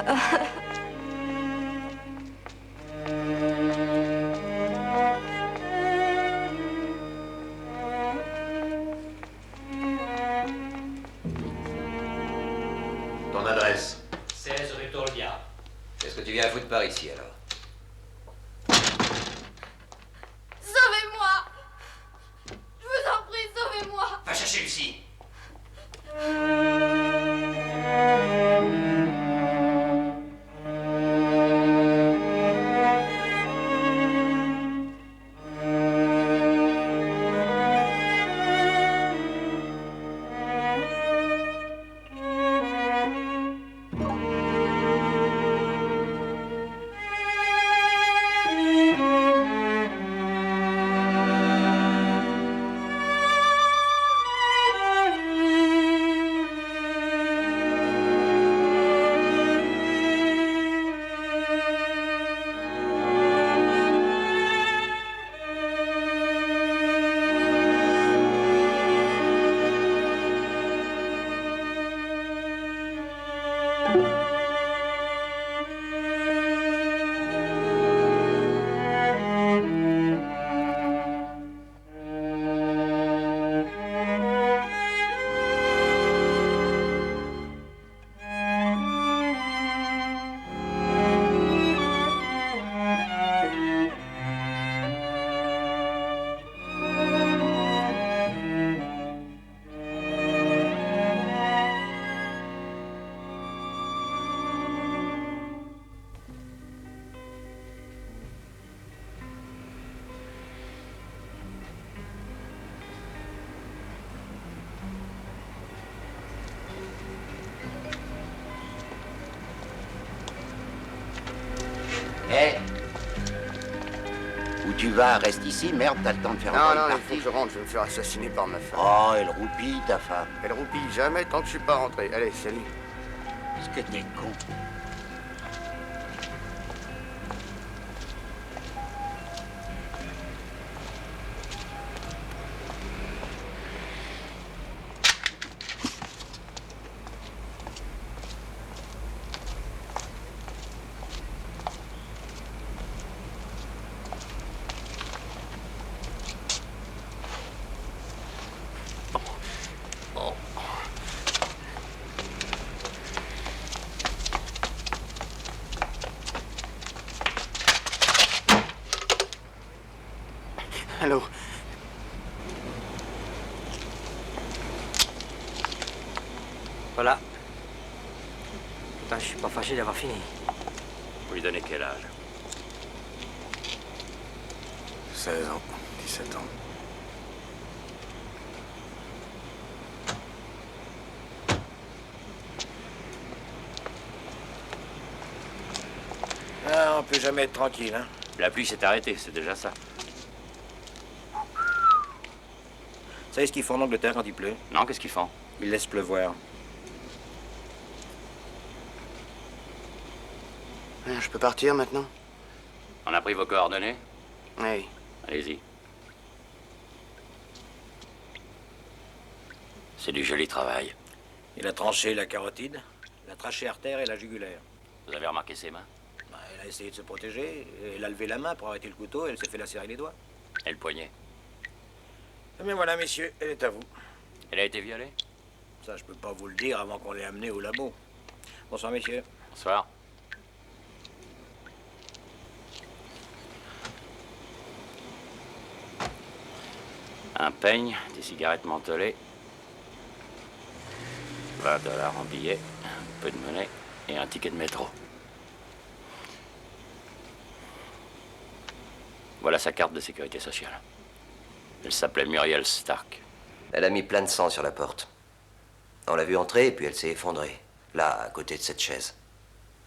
Ton adresse? 16 rue Tolbiac. Qu'est-ce que tu viens foutre par ici, alors? Sauvez-moi! Je vous en prie, sauvez-moi! Va chercher Lucie! Hé! Où tu vas? Reste ici, merde, t'as le temps de faire Non, une non, il partie. faut que je rentre, je vais me faire assassiner par ma femme. Oh, elle roupille, ta femme. Elle roupille jamais tant que je suis pas rentré. Allez, salut. Est-ce que t'es con? Allô? Voilà. Putain, je suis pas fâché d'avoir fini. Vous lui donnez quel âge? 16 ans, 17 ans. Ah, on peut jamais être tranquille, hein. La pluie s'est arrêtée, c'est déjà ça. Vous savez ce qu'ils font en Angleterre quand il pleut? Non, qu'est-ce qu'ils font? Ils laissent pleuvoir. Je peux partir maintenant? On a pris vos coordonnées? Oui. Allez-y. C'est du joli travail. Il a tranché la carotide, la trachée artère et la jugulaire. Vous avez remarqué ses mains? Bah, elle a essayé de se protéger, elle a levé la main pour arrêter le couteau et elle s'est fait lacérer les doigts. Et le poignet? Eh bien voilà, messieurs, elle est à vous. Elle a été violée? Ça, je peux pas vous le dire avant qu'on l'ait amenée au labo. Bonsoir, messieurs. Bonsoir. Un peigne, des cigarettes mentholées, 20 $ en billets, un peu de monnaie et un ticket de métro. Voilà sa carte de sécurité sociale. Elle s'appelait Muriel Stark. Elle a mis plein de sang sur la porte. On l'a vue entrer et puis elle s'est effondrée, là, à côté de cette chaise.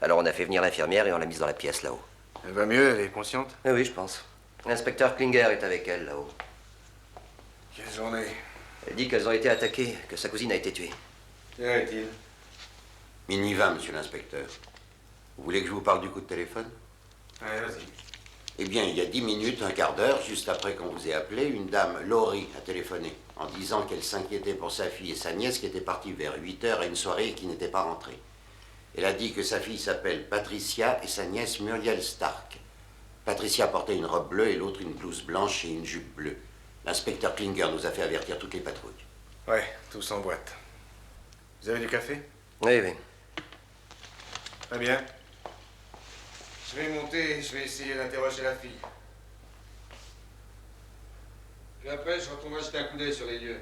Alors on a fait venir l'infirmière et on l'a mise dans la pièce là-haut. Elle va mieux, elle est consciente? Oui, oui, je pense. L'inspecteur Klinger est avec elle là-haut. Quelle journée? Elle dit qu'elles ont été attaquées, que sa cousine a été tuée. Quelle heure est-il? Minuit 20, monsieur l'inspecteur. Vous voulez que je vous parle du coup de téléphone? Allez, vas-y. Eh bien, il y a 10 minutes, un quart d'heure, juste après qu'on vous ait appelé, une dame, Laurie, a téléphoné en disant qu'elle s'inquiétait pour sa fille et sa nièce qui étaient parties vers 8 h à une soirée et qui n'étaient pas rentrées. Elle a dit que sa fille s'appelle Patricia et sa nièce Muriel Stark. Patricia portait une robe bleue et l'autre une blouse blanche et une jupe bleue. L'inspecteur Klinger nous a fait avertir toutes les patrouilles. Ouais, tous en boîte. Vous avez du café? Oui, oui. Très bien. Je vais monter et je vais essayer d'interroger la fille. Puis après, je retournerai jeter un coup d'œil sur les lieux.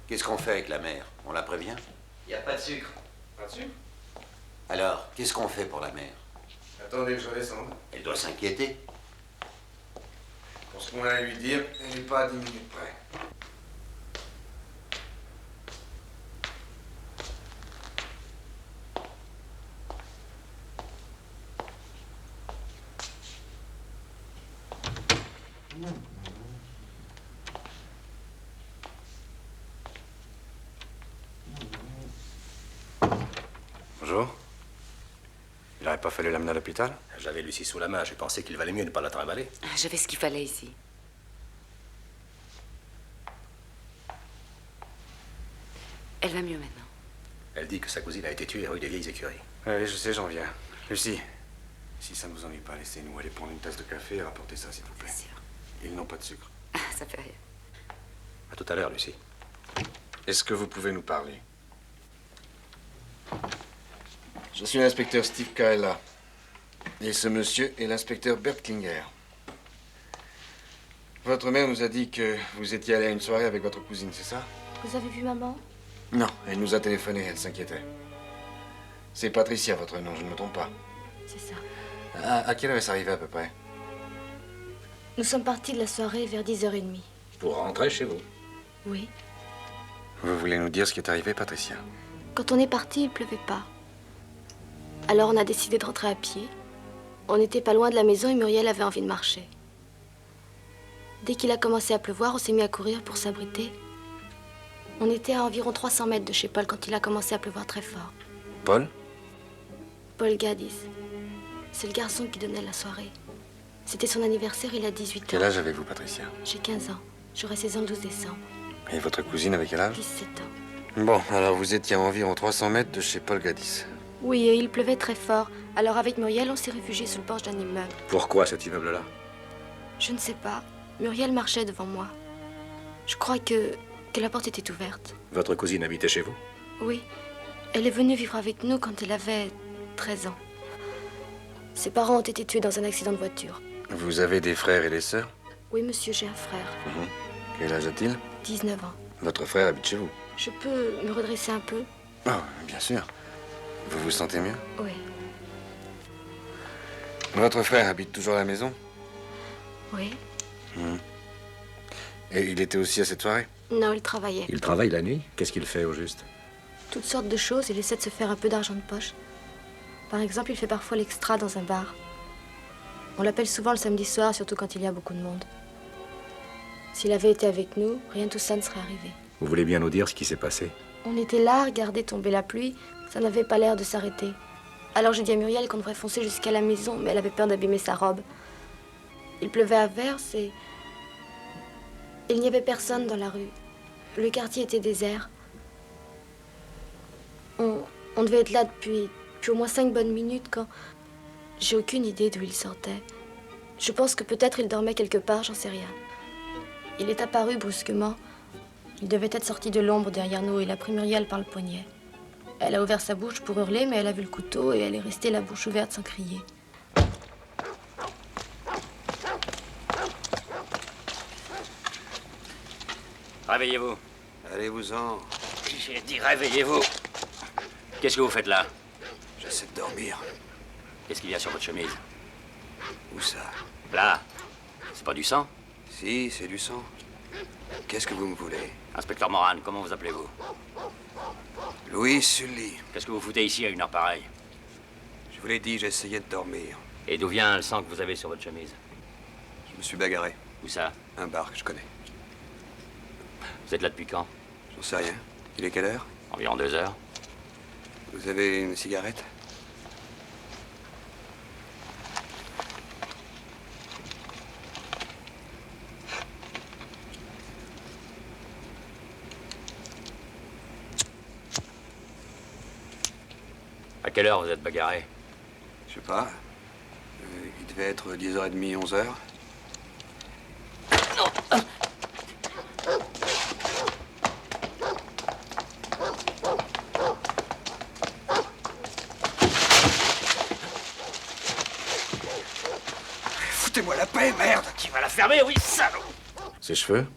Qu'est-ce qu'on fait avec la mère? On la prévient? Il n'y a pas de sucre. Pas dessus? Alors, qu'est-ce qu'on fait pour la mère? Attendez que je redescende. Elle doit s'inquiéter. Pour ce qu'on a à lui dire, elle n'est pas à 10 minutes près. Bonjour. Il n'aurait pas fallu l'amener à l'hôpital? J'avais Lucie sous la main, j'ai pensé qu'il valait mieux ne pas la trimballer. J'avais ce qu'il fallait ici. Elle va mieux maintenant. Elle dit que sa cousine a été tuée rue des Vieilles Écuries. Oui, je sais, j'en viens. Lucie, si ça ne vous ennuie pas, laissez-nous aller prendre une tasse de café et rapporter ça, s'il vous plaît. Bien sûr. Ils n'ont pas de sucre. Ça fait rien. À tout à l'heure, Lucie. Est-ce que vous pouvez nous parler? Je suis l'inspecteur Steve Kaela. Et ce monsieur est l'inspecteur Bert Klinger. Votre mère nous a dit que vous étiez allé à une soirée avec votre cousine, c'est ça? Vous avez vu maman? Non, elle nous a téléphoné, elle s'inquiétait. C'est Patricia, votre nom, je ne me trompe pas. C'est ça. À quelle heure est-ce arrivé à peu près? Nous sommes partis de la soirée vers 10h30. Pour rentrer chez vous. Oui. Vous voulez nous dire ce qui est arrivé, Patricia? Quand on est parti, il pleuvait pas. Alors on a décidé de rentrer à pied. On n'était pas loin de la maison et Muriel avait envie de marcher. Dès qu'il a commencé à pleuvoir, on s'est mis à courir pour s'abriter. On était à environ 300 mètres de chez Paul quand il a commencé à pleuvoir très fort. Paul? Paul Gaddis. C'est le garçon qui donnait la soirée. C'était son anniversaire, il a 18 ans. Quel âge avez-vous, Patricia? J'ai 15 ans. J'aurai 16 ans le 12 décembre. Et votre cousine avait quel âge? 17 ans. Bon, alors vous étiez à environ 300 mètres de chez Paul Gaddis. Oui, et il pleuvait très fort. Alors avec Muriel, on s'est réfugié sous le porche d'un immeuble. Pourquoi cet immeuble-là? Je ne sais pas. Muriel marchait devant moi. Je crois que la porte était ouverte. Votre cousine habitait chez vous? Oui. Elle est venue vivre avec nous quand elle avait 13 ans. Ses parents ont été tués dans un accident de voiture. Vous avez des frères et des sœurs? Oui, monsieur, j'ai un frère. Quel âge a-t-il? 19 ans. Votre frère habite chez vous? Je peux me redresser un peu? Oh, bien sûr. Vous vous sentez mieux? Oui. Votre frère habite toujours à la maison? Oui. Et il était aussi à cette soirée? Non, il travaillait. Il travaille la nuit? Qu'est-ce qu'il fait au juste? Toutes sortes de choses. Il essaie de se faire un peu d'argent de poche. Par exemple, il fait parfois l'extra dans un bar. On l'appelle souvent le samedi soir, surtout quand il y a beaucoup de monde. S'il avait été avec nous, rien de tout ça ne serait arrivé. Vous voulez bien nous dire ce qui s'est passé? On était là, à regarder tomber la pluie. Ça n'avait pas l'air de s'arrêter. Alors j'ai dit à Muriel qu'on devrait foncer jusqu'à la maison, mais elle avait peur d'abîmer sa robe. Il pleuvait à verse et... il n'y avait personne dans la rue. Le quartier était désert. On devait être là depuis au moins 5 bonnes minutes quand... J'ai aucune idée d'où il sortait. Je pense que peut-être il dormait quelque part, j'en sais rien. Il est apparu brusquement. Il devait être sorti de l'ombre derrière nous et il a pris Muriel par le poignet. Elle a ouvert sa bouche pour hurler, mais elle a vu le couteau et elle est restée la bouche ouverte sans crier. Réveillez-vous. Allez-vous-en. J'ai dit réveillez-vous. Qu'est-ce que vous faites là? J'essaie de dormir. Qu'est-ce qu'il y a sur votre chemise? Où ça? Là. C'est pas du sang? Si, c'est du sang. Qu'est-ce que vous me voulez? Inspecteur Moran, comment vous appelez-vous? Louis Sully. Qu'est-ce que vous foutez ici à une heure pareille? Je vous l'ai dit, j'essayais de dormir. Et d'où vient le sang que vous avez sur votre chemise? Je me suis bagarré. Où ça? Un bar que je connais. Vous êtes là depuis quand? J'en sais rien. Il est quelle heure? Environ 2 heures. Vous avez une cigarette? À quelle heure vous êtes bagarré? Je sais pas. Il devait être 10h30, 11h. Foutez-moi la paix, merde! Tu vas la fermer, oui, salaud! Ses cheveux?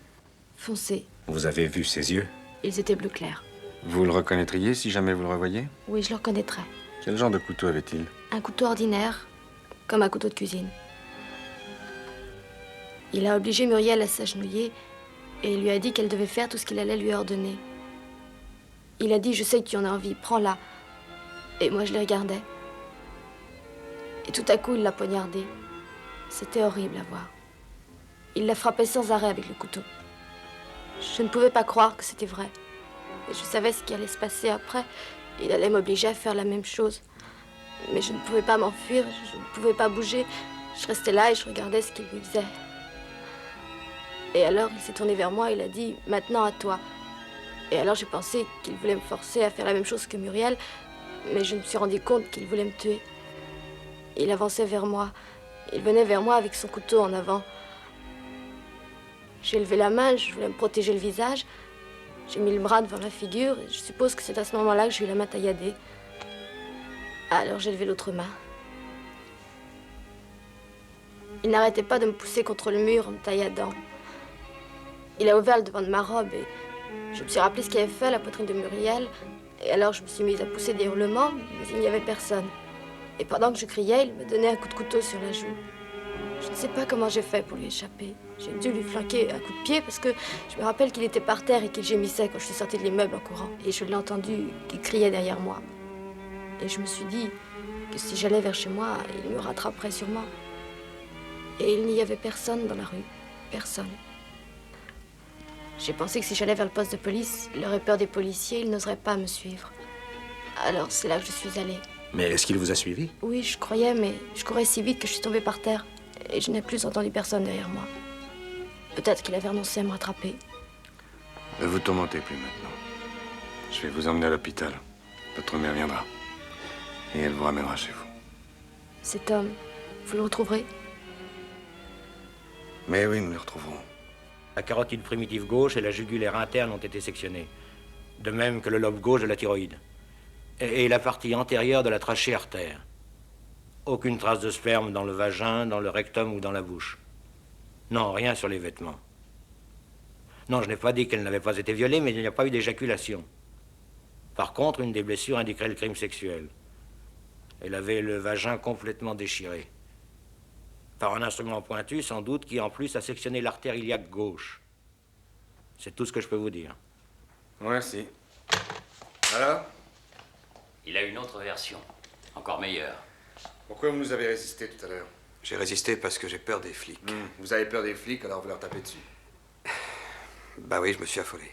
Foncé. Vous avez vu ses yeux? Ils étaient bleu clair. Vous le reconnaîtriez si jamais vous le revoyiez? Oui, je le reconnaîtrais. Quel genre de couteau avait-il? Un couteau ordinaire, comme un couteau de cuisine. Il a obligé Muriel à s'agenouiller et il lui a dit qu'elle devait faire tout ce qu'il allait lui ordonner. Il a dit, je sais que tu en as envie, prends-la. Et moi, je les regardais. Et tout à coup, il l'a poignardée. C'était horrible à voir. Il la frappait sans arrêt avec le couteau. Je ne pouvais pas croire que c'était vrai. Et je savais ce qui allait se passer après. Il allait m'obliger à faire la même chose. Mais je ne pouvais pas m'enfuir, je ne pouvais pas bouger. Je restais là et je regardais ce qu'il lui faisait. Et alors, il s'est tourné vers moi et il a dit « Maintenant à toi ». Et alors, j'ai pensé qu'il voulait me forcer à faire la même chose que Muriel, mais je me suis rendu compte qu'il voulait me tuer. Il avançait vers moi. Il venait vers moi avec son couteau en avant. J'ai levé la main, je voulais me protéger le visage. J'ai mis le bras devant la figure et je suppose que c'est à ce moment-là que j'ai eu la main tailladée. Alors j'ai levé l'autre main. Il n'arrêtait pas de me pousser contre le mur en me tailladant. Il a ouvert le devant de ma robe et je me suis rappelé ce qu'il avait fait à la poitrine de Muriel. Et alors je me suis mise à pousser des hurlements, mais il n'y avait personne. Et pendant que je criais, il me donnait un coup de couteau sur la joue. Je ne sais pas comment j'ai fait pour lui échapper. J'ai dû lui flanquer un coup de pied parce que je me rappelle qu'il était par terre et qu'il gémissait quand je suis sortie de l'immeuble en courant. Et je l'ai entendu qu'il criait derrière moi. Et je me suis dit que si j'allais vers chez moi, il me rattraperait sûrement. Et il n'y avait personne dans la rue. Personne. J'ai pensé que si j'allais vers le poste de police, il aurait peur des policiers, il n'oserait pas me suivre. Alors c'est là que je suis allée. Mais est-ce qu'il vous a suivi? Oui, je croyais, mais je courais si vite que je suis tombée par terre. Et je n'ai plus entendu personne derrière moi. Peut-être qu'il avait renoncé à me rattraper. Ne vous tourmentez plus maintenant. Je vais vous emmener à l'hôpital. Votre mère viendra. Et elle vous ramènera chez vous. Cet homme, vous le retrouverez? Mais oui, nous le retrouverons. La carotide primitive gauche et la jugulaire interne ont été sectionnées. De même que le lobe gauche de la thyroïde. Et la partie antérieure de la trachée artère. Aucune trace de sperme dans le vagin, dans le rectum ou dans la bouche. Non, rien sur les vêtements. Non, je n'ai pas dit qu'elle n'avait pas été violée, mais il n'y a pas eu d'éjaculation. Par contre, une des blessures indiquerait le crime sexuel. Elle avait le vagin complètement déchiré. Par un instrument pointu, sans doute, qui en plus a sectionné l'artère iliaque gauche. C'est tout ce que je peux vous dire. Merci. Alors? Il a une autre version, encore meilleure. Pourquoi vous nous avez résisté tout à l'heure? J'ai résisté parce que j'ai peur des flics. Vous avez peur des flics, alors vous leur tapez dessus. Bah oui, je me suis affolé.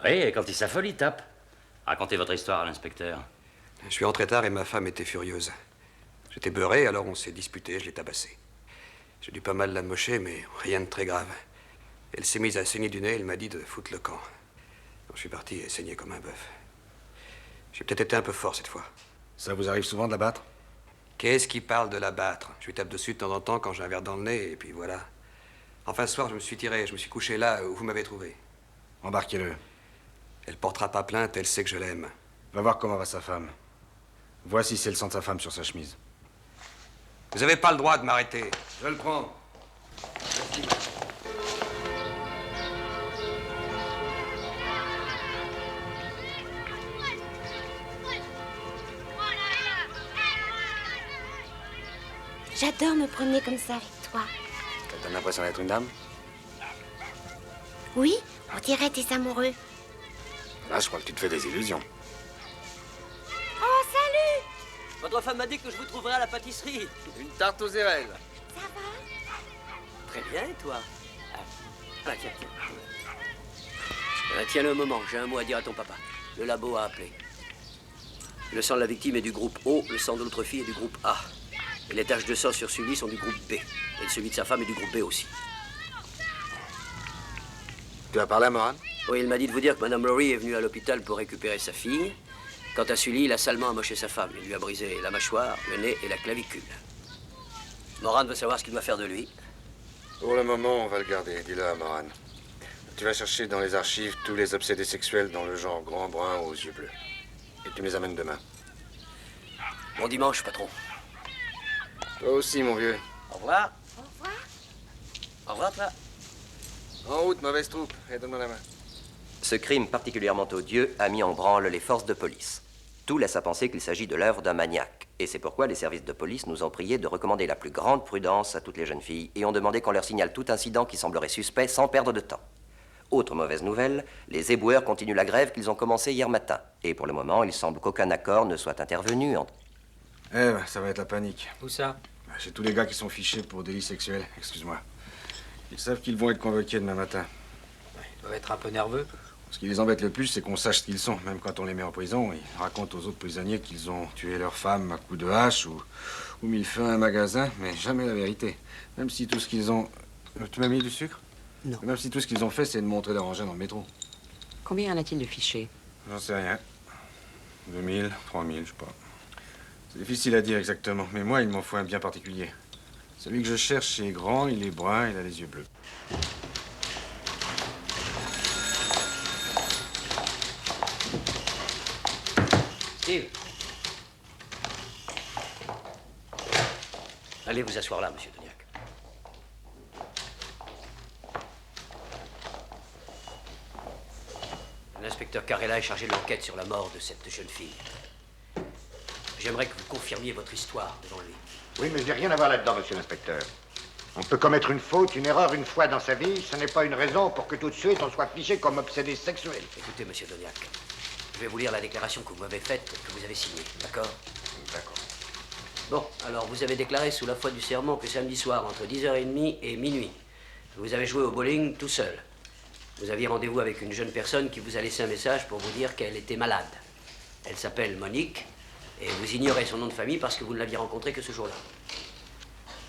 Oui, et quand il s'affole, il tape. Racontez votre histoire à l'inspecteur. Je suis rentré tard et ma femme était furieuse. J'étais beurré, alors on s'est disputé, je l'ai tabassé. J'ai dû pas mal la mocher, mais rien de très grave. Elle s'est mise à saigner du nez, elle m'a dit de foutre le camp. Donc, je suis parti et saigné comme un bœuf. J'ai peut-être été un peu fort cette fois. Ça vous arrive souvent de la battre? Qu'est-ce qui parle de la battre? Je lui tape dessus de temps en temps quand j'ai un verre dans le nez, et puis voilà. Enfin, ce soir, je me suis tiré, je me suis couché là où vous m'avez trouvé. Embarquez-le. Elle portera pas plainte, elle sait que je l'aime. Va voir comment va sa femme. Voici c'est le sang de sa femme sur sa chemise. Vous avez pas le droit de m'arrêter. Je le prends. J'adore me promener comme ça avec toi. Ça te donne l'impression d'être une dame? Oui, on dirait des amoureux. Là, je crois que tu te fais des illusions. Oh, salut! Votre femme m'a dit que je vous trouverais à la pâtisserie. Une tarte aux érelles. Ça va? Très bien, et toi? Ah, tiens, tiens. Tiens le moment, j'ai un mot à dire à ton papa. Le labo a appelé. Le sang de la victime est du groupe O, le sang de l'autre fille est du groupe A. Et les taches de sang sur celui sont du groupe B. Et celui de sa femme est du groupe B aussi. Tu as parlé à Moran? Oui, il m'a dit de vous dire que Madame Lowry est venue à l'hôpital pour récupérer sa fille, Quant à Sully, il a salement amoché sa femme. Il lui a brisé la mâchoire, le nez et la clavicule. Moran veut savoir ce qu'il doit faire de lui. Pour le moment, on va le garder. Dis-le à Moran. Tu vas chercher dans les archives tous les obsédés sexuels dans le genre grand brun aux yeux bleus. Et tu me les amènes demain. Bon dimanche, patron. Toi aussi, mon vieux. Au revoir. Au revoir. Au revoir, toi. En route, mauvaise troupe. Et donne-moi la main. Ce crime particulièrement odieux a mis en branle les forces de police. Tout laisse à penser qu'il s'agit de l'œuvre d'un maniaque. Et c'est pourquoi les services de police nous ont priés de recommander la plus grande prudence à toutes les jeunes filles et ont demandé qu'on leur signale tout incident qui semblerait suspect sans perdre de temps. Autre mauvaise nouvelle, les éboueurs continuent la grève qu'ils ont commencée hier matin. Et pour le moment, il semble qu'aucun accord ne soit intervenu entre... Eh ben, ça va être la panique. Où ça? Chez tous les gars qui sont fichés pour délits sexuels. Excuse-moi. Ils savent qu'ils vont être convoqués demain matin. Ils doivent être un peu nerveux. Ce qui les embête le plus, c'est qu'on sache ce qu'ils sont. Même quand on les met en prison, ils racontent aux autres prisonniers qu'ils ont tué leur femme à coups de hache ou mis le feu à un magasin, mais jamais la vérité. Même si tout ce qu'ils ont... Tu m'as mis du sucre? Non. Même si tout ce qu'ils ont fait, c'est de montrer leur engin dans le métro. Combien en a-t-il de fichiers? J'en sais rien. 2000, 3000, je sais pas. C'est difficile à dire exactement, mais moi, il m'en faut un bien particulier. Celui que je cherche est grand, il est brun, il a les yeux bleus. Steve. Allez vous asseoir là, monsieur Doniac. L'inspecteur Carella est chargé de l'enquête sur la mort de cette jeune fille. J'aimerais que vous confirmiez votre histoire devant lui. Oui, mais j'ai rien à voir là-dedans, monsieur l'inspecteur. On peut commettre une faute, une erreur une fois dans sa vie, ce n'est pas une raison pour que tout de suite on soit fiché comme obsédé sexuel. Écoutez, monsieur Doniac, je vais vous lire la déclaration que vous m'avez faite, que vous avez signée, d'accord? D'accord. Bon, alors vous avez déclaré sous la foi du serment que samedi soir, entre 10h30 et minuit, vous avez joué au bowling tout seul. Vous aviez rendez-vous avec une jeune personne qui vous a laissé un message pour vous dire qu'elle était malade. Elle s'appelle Monique, et vous ignorez son nom de famille parce que vous ne l'aviez rencontrée que ce jour-là.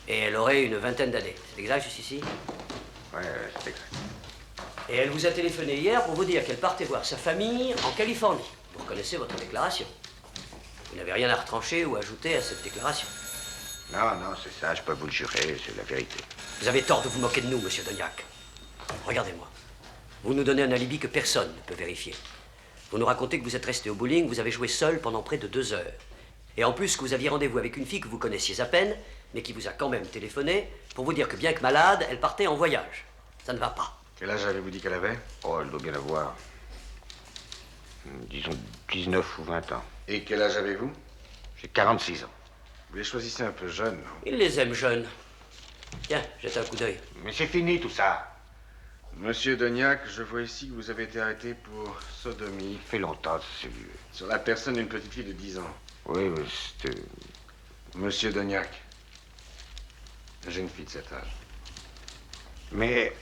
Et elle aurait une vingtaine d'années. C'est exact, jusqu'ici? Ouais, c'est exact. Et elle vous a téléphoné hier pour vous dire qu'elle partait voir sa famille en Californie. Vous reconnaissez votre déclaration. Vous n'avez rien à retrancher ou ajouter à cette déclaration. Non, non, c'est ça, je peux vous le jurer, c'est la vérité. Vous avez tort de vous moquer de nous, monsieur Doniac. Regardez-moi. Vous nous donnez un alibi que personne ne peut vérifier. Vous nous racontez que vous êtes resté au bowling, vous avez joué seul pendant près de 2 heures. Et en plus que vous aviez rendez-vous avec une fille que vous connaissiez à peine, mais qui vous a quand même téléphoné pour vous dire que bien que malade, elle partait en voyage. Ça ne va pas. Quel âge avez-vous dit qu'elle avait? Oh, elle doit bien avoir, disons, 19 ou 20 ans. Et quel âge avez-vous? J'ai 46 ans. Vous les choisissez un peu jeunes, non? Il les aime jeunes. Tiens, jette un coup d'œil. Mais c'est fini tout ça. Monsieur Doniac, je vois ici que vous avez été arrêté pour sodomie. Ça fait longtemps, c'est vieux. Sur la personne d'une petite fille de 10 ans. Oui, mais c'était... Monsieur Doniac, une jeune fille de cet âge. Mais...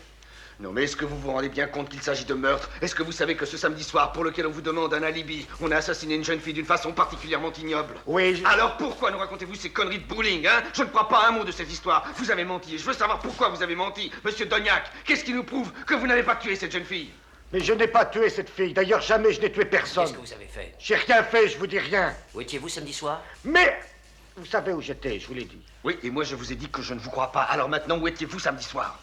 Non, mais est-ce que vous vous rendez bien compte qu'il s'agit de meurtre? Est-ce que vous savez que ce samedi soir, pour lequel on vous demande un alibi, on a assassiné une jeune fille d'une façon particulièrement ignoble? Oui, Alors pourquoi nous racontez-vous ces conneries de bowling, hein? Je ne crois pas un mot de cette histoire. Vous avez menti et je veux savoir pourquoi vous avez menti. Monsieur Doniac, qu'est-ce qui nous prouve que vous n'avez pas tué cette jeune fille? Mais je n'ai pas tué cette fille. D'ailleurs, jamais je n'ai tué personne. Qu'est-ce que vous avez fait? J'ai rien fait, je vous dis rien. Où étiez-vous samedi soir? Mais... Vous savez où j'étais, je vous l'ai dit. Oui, et moi je vous ai dit que je ne vous crois pas. Alors maintenant, où étiez-vous samedi soir?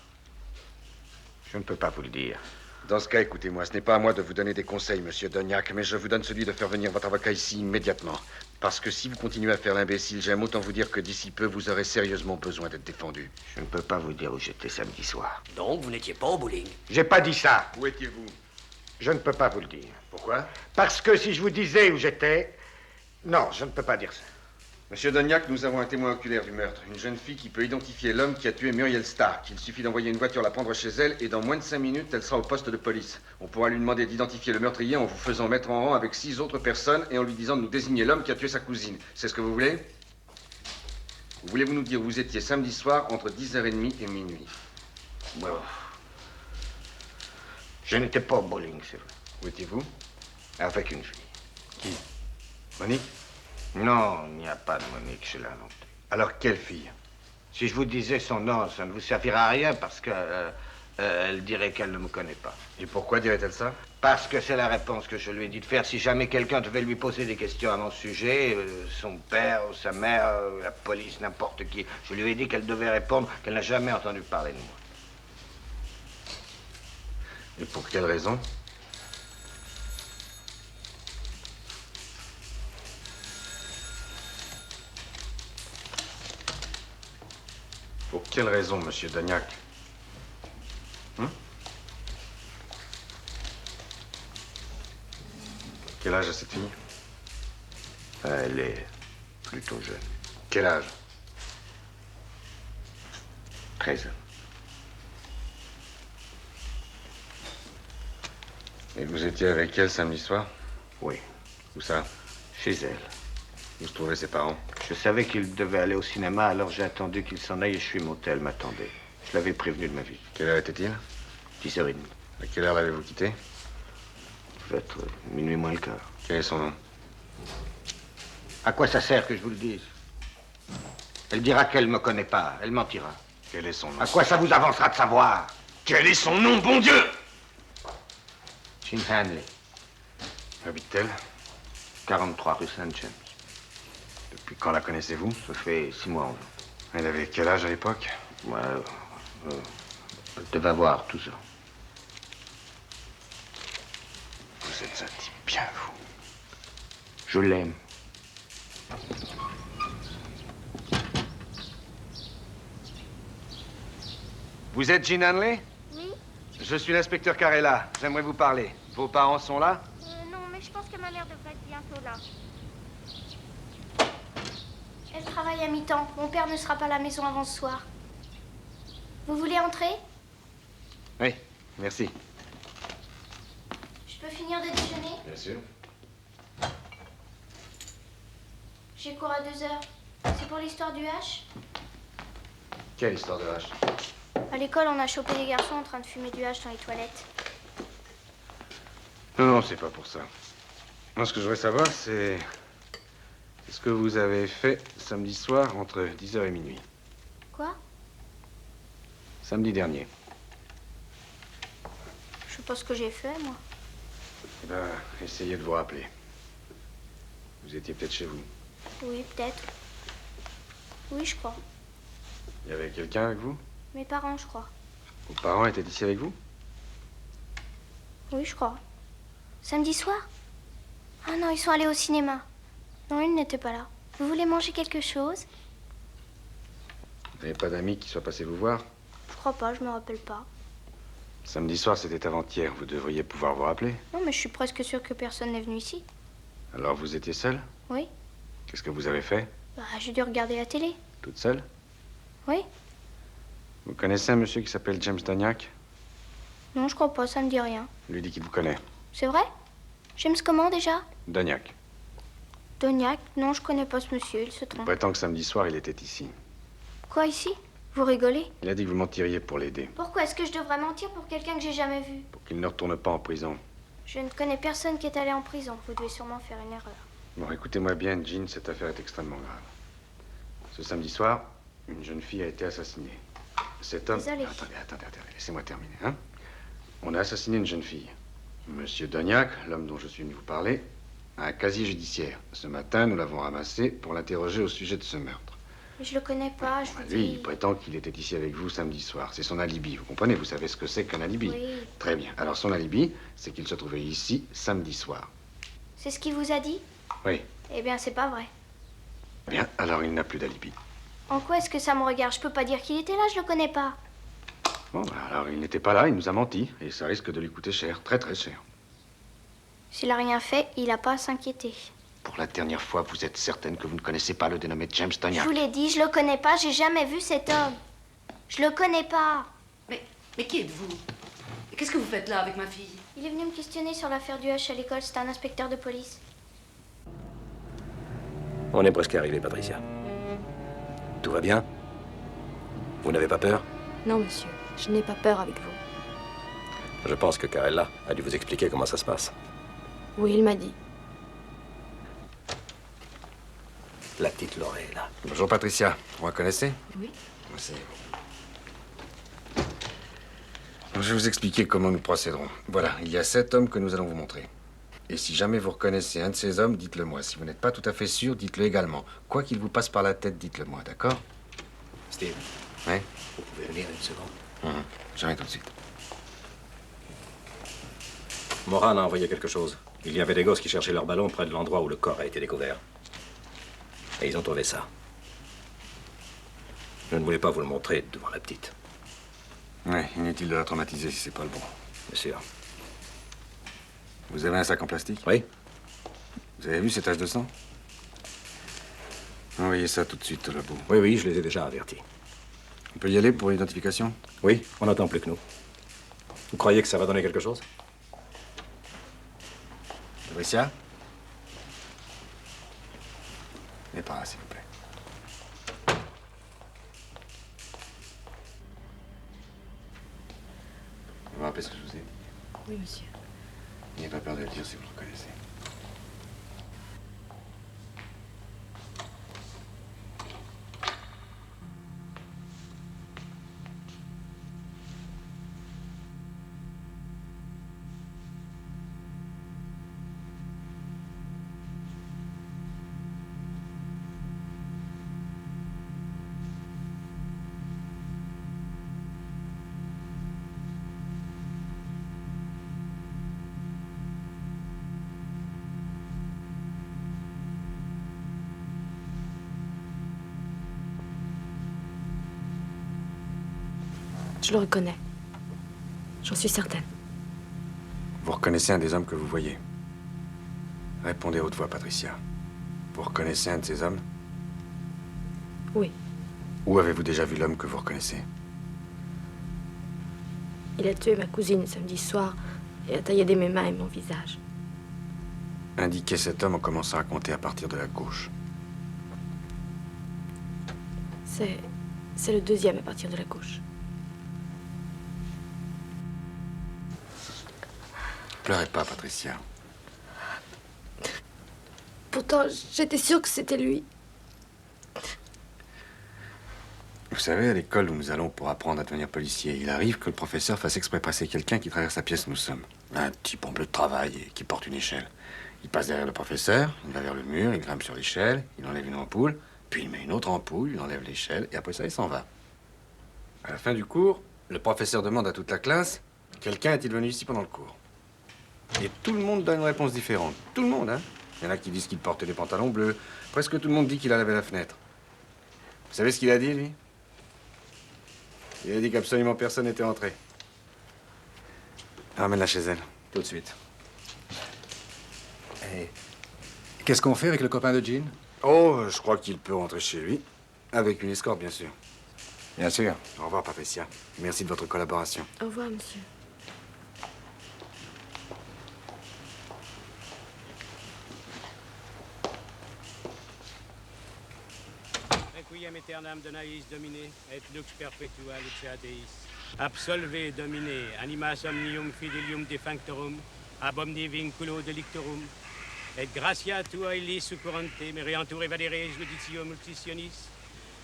Je ne peux pas vous le dire. Dans ce cas, écoutez-moi, ce n'est pas à moi de vous donner des conseils, monsieur Doniac, mais je vous donne celui de faire venir votre avocat ici immédiatement. Parce que si vous continuez à faire l'imbécile, j'aime autant vous dire que d'ici peu, vous aurez sérieusement besoin d'être défendu. Je ne peux pas vous dire où j'étais samedi soir. Donc, vous n'étiez pas au bowling? J'ai pas dit ça. Où étiez-vous? Je ne peux pas vous le dire. Pourquoi? Parce que si je vous disais où j'étais... Non, je ne peux pas dire ça. Monsieur Doniac, nous avons un témoin oculaire du meurtre. Une jeune fille qui peut identifier l'homme qui a tué Muriel Stark. Il suffit d'envoyer une voiture la prendre chez elle et dans moins de 5 minutes, elle sera au poste de police. On pourra lui demander d'identifier le meurtrier en vous faisant mettre en rang avec 6 autres personnes et en lui disant de nous désigner l'homme qui a tué sa cousine. C'est ce que vous voulez? Voulez-vous nous dire où vous étiez samedi soir entre 10h30 et minuit? Bon. Je n'étais pas au bowling, c'est vrai. Où étiez-vous? Avec une fille. Qui? Monique? Non, il n'y a pas de Monique chez la non plus. Alors, quelle fille? Si je vous disais son nom, ça ne vous servira à rien parce que Elle dirait qu'elle ne me connaît pas. Et pourquoi dirait-elle ça? Parce que c'est la réponse que je lui ai dit de faire si jamais quelqu'un devait lui poser des questions à mon sujet, son père, sa mère, la police, n'importe qui. Je lui ai dit qu'elle devait répondre qu'elle n'a jamais entendu parler de moi. Et pour quelle raison? Pour quelle raison, monsieur Dagnac? Quel âge a cette fille? Elle est plutôt jeune. Quel âge? 13 ans. Et vous étiez avec elle samedi soir? Oui. Où ça? Chez elle. Où se trouvaient ses parents? Je savais qu'il devait aller au cinéma, alors j'ai attendu qu'il s'en aille et je suis monté. Elle m'attendait. Je l'avais prévenu de ma vie. Quelle heure était-il? 10h30. À quelle heure l'avez-vous quitté? Peut-être minuit moins le quart. Quel est son nom? À quoi ça sert que je vous le dise? Elle dira qu'elle me connaît pas. Elle mentira. Quel est son nom? À quoi ça vous avancera de savoir? Quel est son nom, bon Dieu? Jean Hanley. Habite-t-elle? 43 rue Saint James. Depuis quand la connaissez-vous? Ça fait 6 mois environ. Elle avait quel âge à l'époque? Ouais, elle devait avoir 12 ans. Vous êtes un type bien, vous. Je l'aime. Vous êtes Jean Hanley? Oui. Je suis l'inspecteur Carella. J'aimerais vous parler. Vos parents sont là? Non, mais je pense que ma mère devrait être bientôt là. Elle travaille à mi-temps. Mon père ne sera pas à la maison avant ce soir. Vous voulez entrer? Oui, merci. Je peux finir de déjeuner? Bien sûr. J'ai cours à 2h. C'est pour l'histoire du hash? Quelle histoire de hache? À l'école, on a chopé des garçons en train de fumer du hash dans les toilettes. Non, non, c'est pas pour ça. Moi, ce que je voudrais savoir, c'est ce que vous avez fait samedi soir entre 10h et minuit. Quoi? Samedi dernier. Je sais pas ce que j'ai fait, moi. Eh ben, essayez de vous rappeler. Vous étiez peut-être chez vous. Oui, peut-être. Oui, je crois. Il y avait quelqu'un avec vous? Mes parents, je crois. Vos parents étaient ici avec vous? Oui, je crois. Samedi soir? Ah non, ils sont allés au cinéma. Non, ils n'étaient pas là. Vous voulez manger quelque chose? Vous n'avez pas d'amis qui soient passés vous voir? Je crois pas, je me rappelle pas. Samedi soir, c'était avant-hier. Vous devriez pouvoir vous rappeler. Non, mais je suis presque sûre que personne n'est venu ici. Alors, vous étiez seule? Oui. Qu'est-ce que vous avez fait? Bah, j'ai dû regarder la télé. Toute seule? Oui. Vous connaissez un monsieur qui s'appelle James Dagnac? Non, je crois pas, ça me dit rien. Lui dit qu'il vous connaît. C'est vrai? James comment déjà? Dagnac. Dognac? Non, je connais pas ce monsieur, il se Il trompe. prétend que samedi soir, il était ici. Quoi, ici? Vous rigolez? Il a dit que vous mentiriez pour l'aider, Pourquoi est-ce que je devrais mentir pour quelqu'un que j'ai jamais vu? pour qu'il ne retourne pas en prison. Je ne connais personne qui est allé en prison. Vous devez sûrement faire une erreur. Bon, écoutez-moi bien, Jean, cette affaire est extrêmement grave. Ce samedi soir, une jeune fille a été assassinée. Cet homme... Désolée. Attendez, laissez-moi terminer, hein. On a assassiné une jeune fille. Monsieur Dagnac, l'homme dont je suis venu vous parler, a un casier judiciaire. Ce matin, nous l'avons ramassé pour l'interroger au sujet de ce meurtre. Mais je le connais pas, je vous Lui, dis. il prétend qu'il était ici avec vous samedi soir. C'est son alibi, vous comprenez? Vous savez ce que c'est qu'un alibi? Oui. Très bien. Alors, son alibi, c'est qu'il se trouvait ici samedi soir. C'est ce qu'il vous a dit? Oui. Eh bien, c'est pas vrai. Bien, alors il n'a plus d'alibi. En quoi est-ce que ça me regarde? Je peux pas dire qu'il était là, je le connais pas. Bon, alors il n'était pas là, il nous a menti. Et ça risque de lui coûter cher, très très cher. S'il a rien fait, il a pas à s'inquiéter. Pour la dernière fois, vous êtes certaine que vous ne connaissez pas le dénommé James Je Dagnac? vous l'ai dit, je le connais pas, j'ai jamais vu cet homme. Je le connais pas. Mais qui êtes-vous? Et qu'est-ce que vous faites là avec ma fille? Il est venu me questionner sur l'affaire du H à l'école, c'est un inspecteur de police. On est presque arrivé, Patricia. Tout va bien? Vous n'avez pas peur? Non, monsieur, je n'ai pas peur avec vous. Je pense que Carella a dû vous expliquer comment ça se passe. Oui, il m'a dit. La petite Laurée, là. Bonjour, Patricia. Vous reconnaissez? Oui. Moi, c'est... Je vais vous expliquer comment nous procéderons. Voilà, il y a 7 hommes que nous allons vous montrer. Et si jamais vous reconnaissez un de ces hommes, dites-le moi. Si vous n'êtes pas tout à fait sûr, dites-le également. Quoi qu'il vous passe par la tête, dites-le moi, d'accord? Steve. Oui? Vous pouvez venir une seconde? J'arrive tout de suite. Moran a envoyé quelque chose. Il y avait des gosses qui cherchaient leur ballon près de l'endroit où le corps a été découvert. Et ils ont trouvé ça. Je ne voulais pas vous le montrer devant la petite. Oui, inutile de la traumatiser si c'est pas le bon. Bien sûr. Vous avez un sac en plastique? Oui. Vous avez vu ces taches de sang? Envoyez ça tout de suite au labo. Oui, oui, je les ai déjà avertis. On peut y aller pour l'identification? Oui, on n'attend plus que nous. Vous croyez que ça va donner quelque chose? Patricia? Venez par là, s'il vous plaît. Vous vous rappelez ce que je vous ai dit? Oui, monsieur. N'ayez pas peur de le dire si vous le reconnaissez. Je le reconnais. J'en suis certaine. Vous reconnaissez un des hommes que vous voyez? Répondez à haute voix, Patricia. Vous reconnaissez un de ces hommes? Oui. Où avez-vous déjà vu l'homme que vous reconnaissez? Il a tué ma cousine samedi soir et a taillé mes mains et mon visage. Indiquez cet homme en commençant à compter à partir de la gauche. C'est le deuxième à partir de la gauche. Pleurez pas, Patricia. Pourtant, j'étais sûre que c'était lui. Vous savez, à l'école où nous allons pour apprendre à devenir policier, il arrive que le professeur fasse exprès passer quelqu'un qui traverse la pièce où nous sommes. Un type en bleu de travail et qui porte une échelle. Il passe derrière le professeur, il va vers le mur, il grimpe sur l'échelle, il enlève une ampoule, puis il met une autre ampoule, il enlève l'échelle, et après ça, il s'en va. À la fin du cours, le professeur demande à toute la classe, quelqu'un est-il venu ici pendant le cours? Et tout le monde donne une réponse différente. Tout le monde, hein? Il y en a qui disent qu'il portait des pantalons bleus. Presque tout le monde dit qu'il a lavé la fenêtre. Vous savez ce qu'il a dit, lui? Il a dit qu'absolument personne n'était entré. Ramène-la chez elle. Tout de suite. Et qu'est-ce qu'on fait avec le copain de Jean? Oh, je crois qu'il peut rentrer chez lui. Avec une escorte, bien sûr. Bien sûr. Au revoir, Patricia. Merci de votre collaboration. Au revoir, monsieur. Requiem aeternam Donaeis Domine, et lux perpetua lucia Deis. Absolve Domine, animas omnium fidelium defunctorum, ab omni vinculo delictorum, et gratia tua illis succurrente, meriantur evadere judicium multitionis,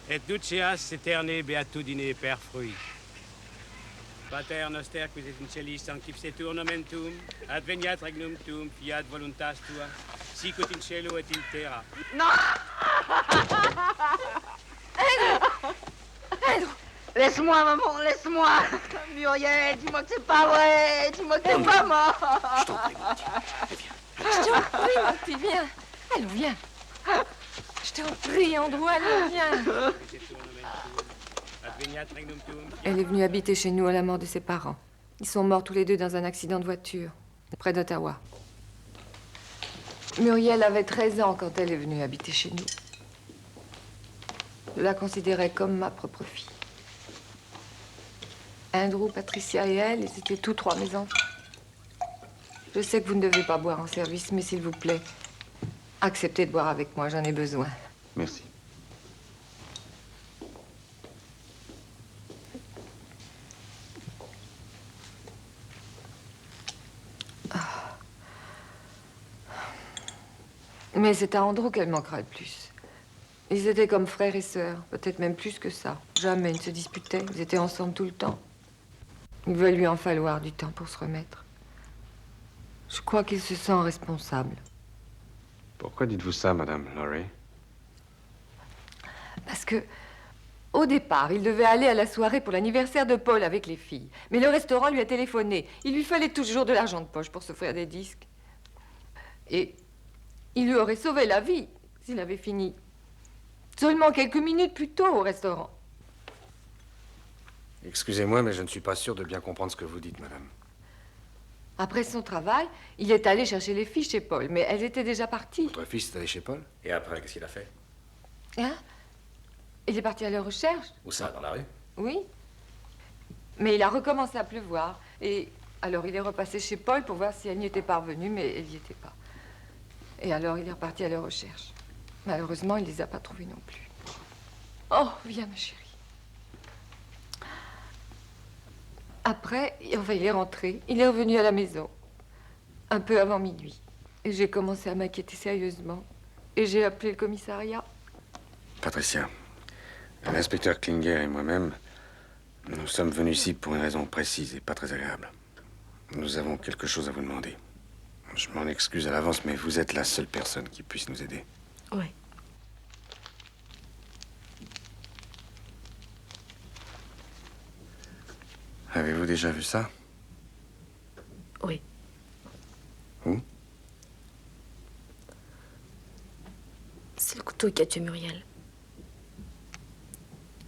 et duceas aeterne beatudine per fruit. Pater noster, qui es in celis, sanctificetur nomen tuum, adveniat regnum tuum, fiat voluntas tua, sicut in cielo et in terra. Non! Andrew! Laisse-moi, maman, laisse-moi! Muriel, dis-moi que c'est pas vrai! Dis-moi que t'es pas mort! Je t'en prie, Je t'en prie, Monty, viens. Allons, viens. Je t'en prie, Andrew, allons, viens. Elle est venue habiter chez nous à la mort de ses parents. Ils sont morts tous les deux dans un accident de voiture, près d'Ottawa. Muriel avait 13 ans quand elle est venue habiter chez nous. Je la considérais comme ma propre fille. Andrew, Patricia et elle, ils étaient tous trois mes enfants. Je sais que vous ne devez pas boire en service, mais s'il vous plaît, acceptez de boire avec moi, j'en ai besoin. Merci. Mais c'est à Andrew qu'elle manquera le plus. Ils étaient comme frères et sœurs, peut-être même plus que ça. Jamais ils ne se disputaient, ils étaient ensemble tout le temps. Il va lui en falloir du temps pour se remettre. Je crois qu'il se sent responsable. Pourquoi dites-vous ça, Madame Laurie? Parce que, au départ, il devait aller à la soirée pour l'anniversaire de Paul avec les filles. Mais le restaurant lui a téléphoné. Il lui fallait toujours de l'argent de poche pour s'offrir des disques. Et il lui aurait sauvé la vie s'il avait fini seulement quelques minutes plus tôt au restaurant. Excusez-moi, mais je ne suis pas sûr de bien comprendre ce que vous dites, Madame. Après son travail, il est allé chercher les filles chez Paul, mais elles étaient déjà parties. Votre fils est allé chez Paul? Et après, qu'est-ce qu'il a fait? Hein? Il est parti à leur recherche. Où ça, dans la rue? Oui. Mais il a recommencé à pleuvoir. Et alors il est repassé chez Paul pour voir si elle n'y était pas revenue, mais elle n'y était pas. Et alors il est reparti à leur recherche. Malheureusement, il ne les a pas trouvés non plus. Oh, viens ma chérie. Après, enfin, il est rentré. Il est revenu à la maison. Un peu avant minuit. Et j'ai commencé à m'inquiéter sérieusement. Et j'ai appelé le commissariat. Patricia, l'inspecteur Klinger et moi-même, nous sommes venus ici pour une raison précise et pas très agréable. Nous avons quelque chose à vous demander. Je m'en excuse à l'avance, mais vous êtes la seule personne qui puisse nous aider. Oui. Avez-vous déjà vu ça? Oui. Où? C'est le couteau qui a tué Muriel.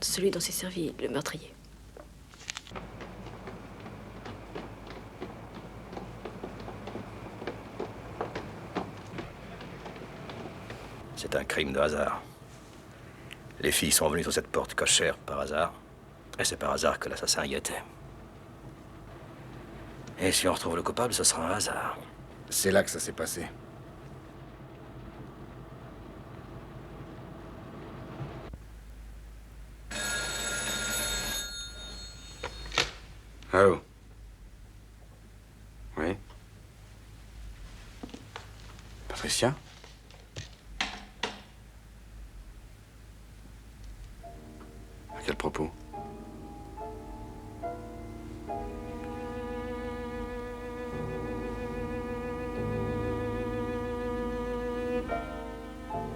Celui dont s'est servi le meurtrier. C'est un crime de hasard. Les filles sont venues sur cette porte cochère par hasard. Et c'est par hasard que l'assassin y était. Et si on retrouve le coupable, ce sera un hasard. C'est là que ça s'est passé. Allô? Oui? Patricia? À quel propos?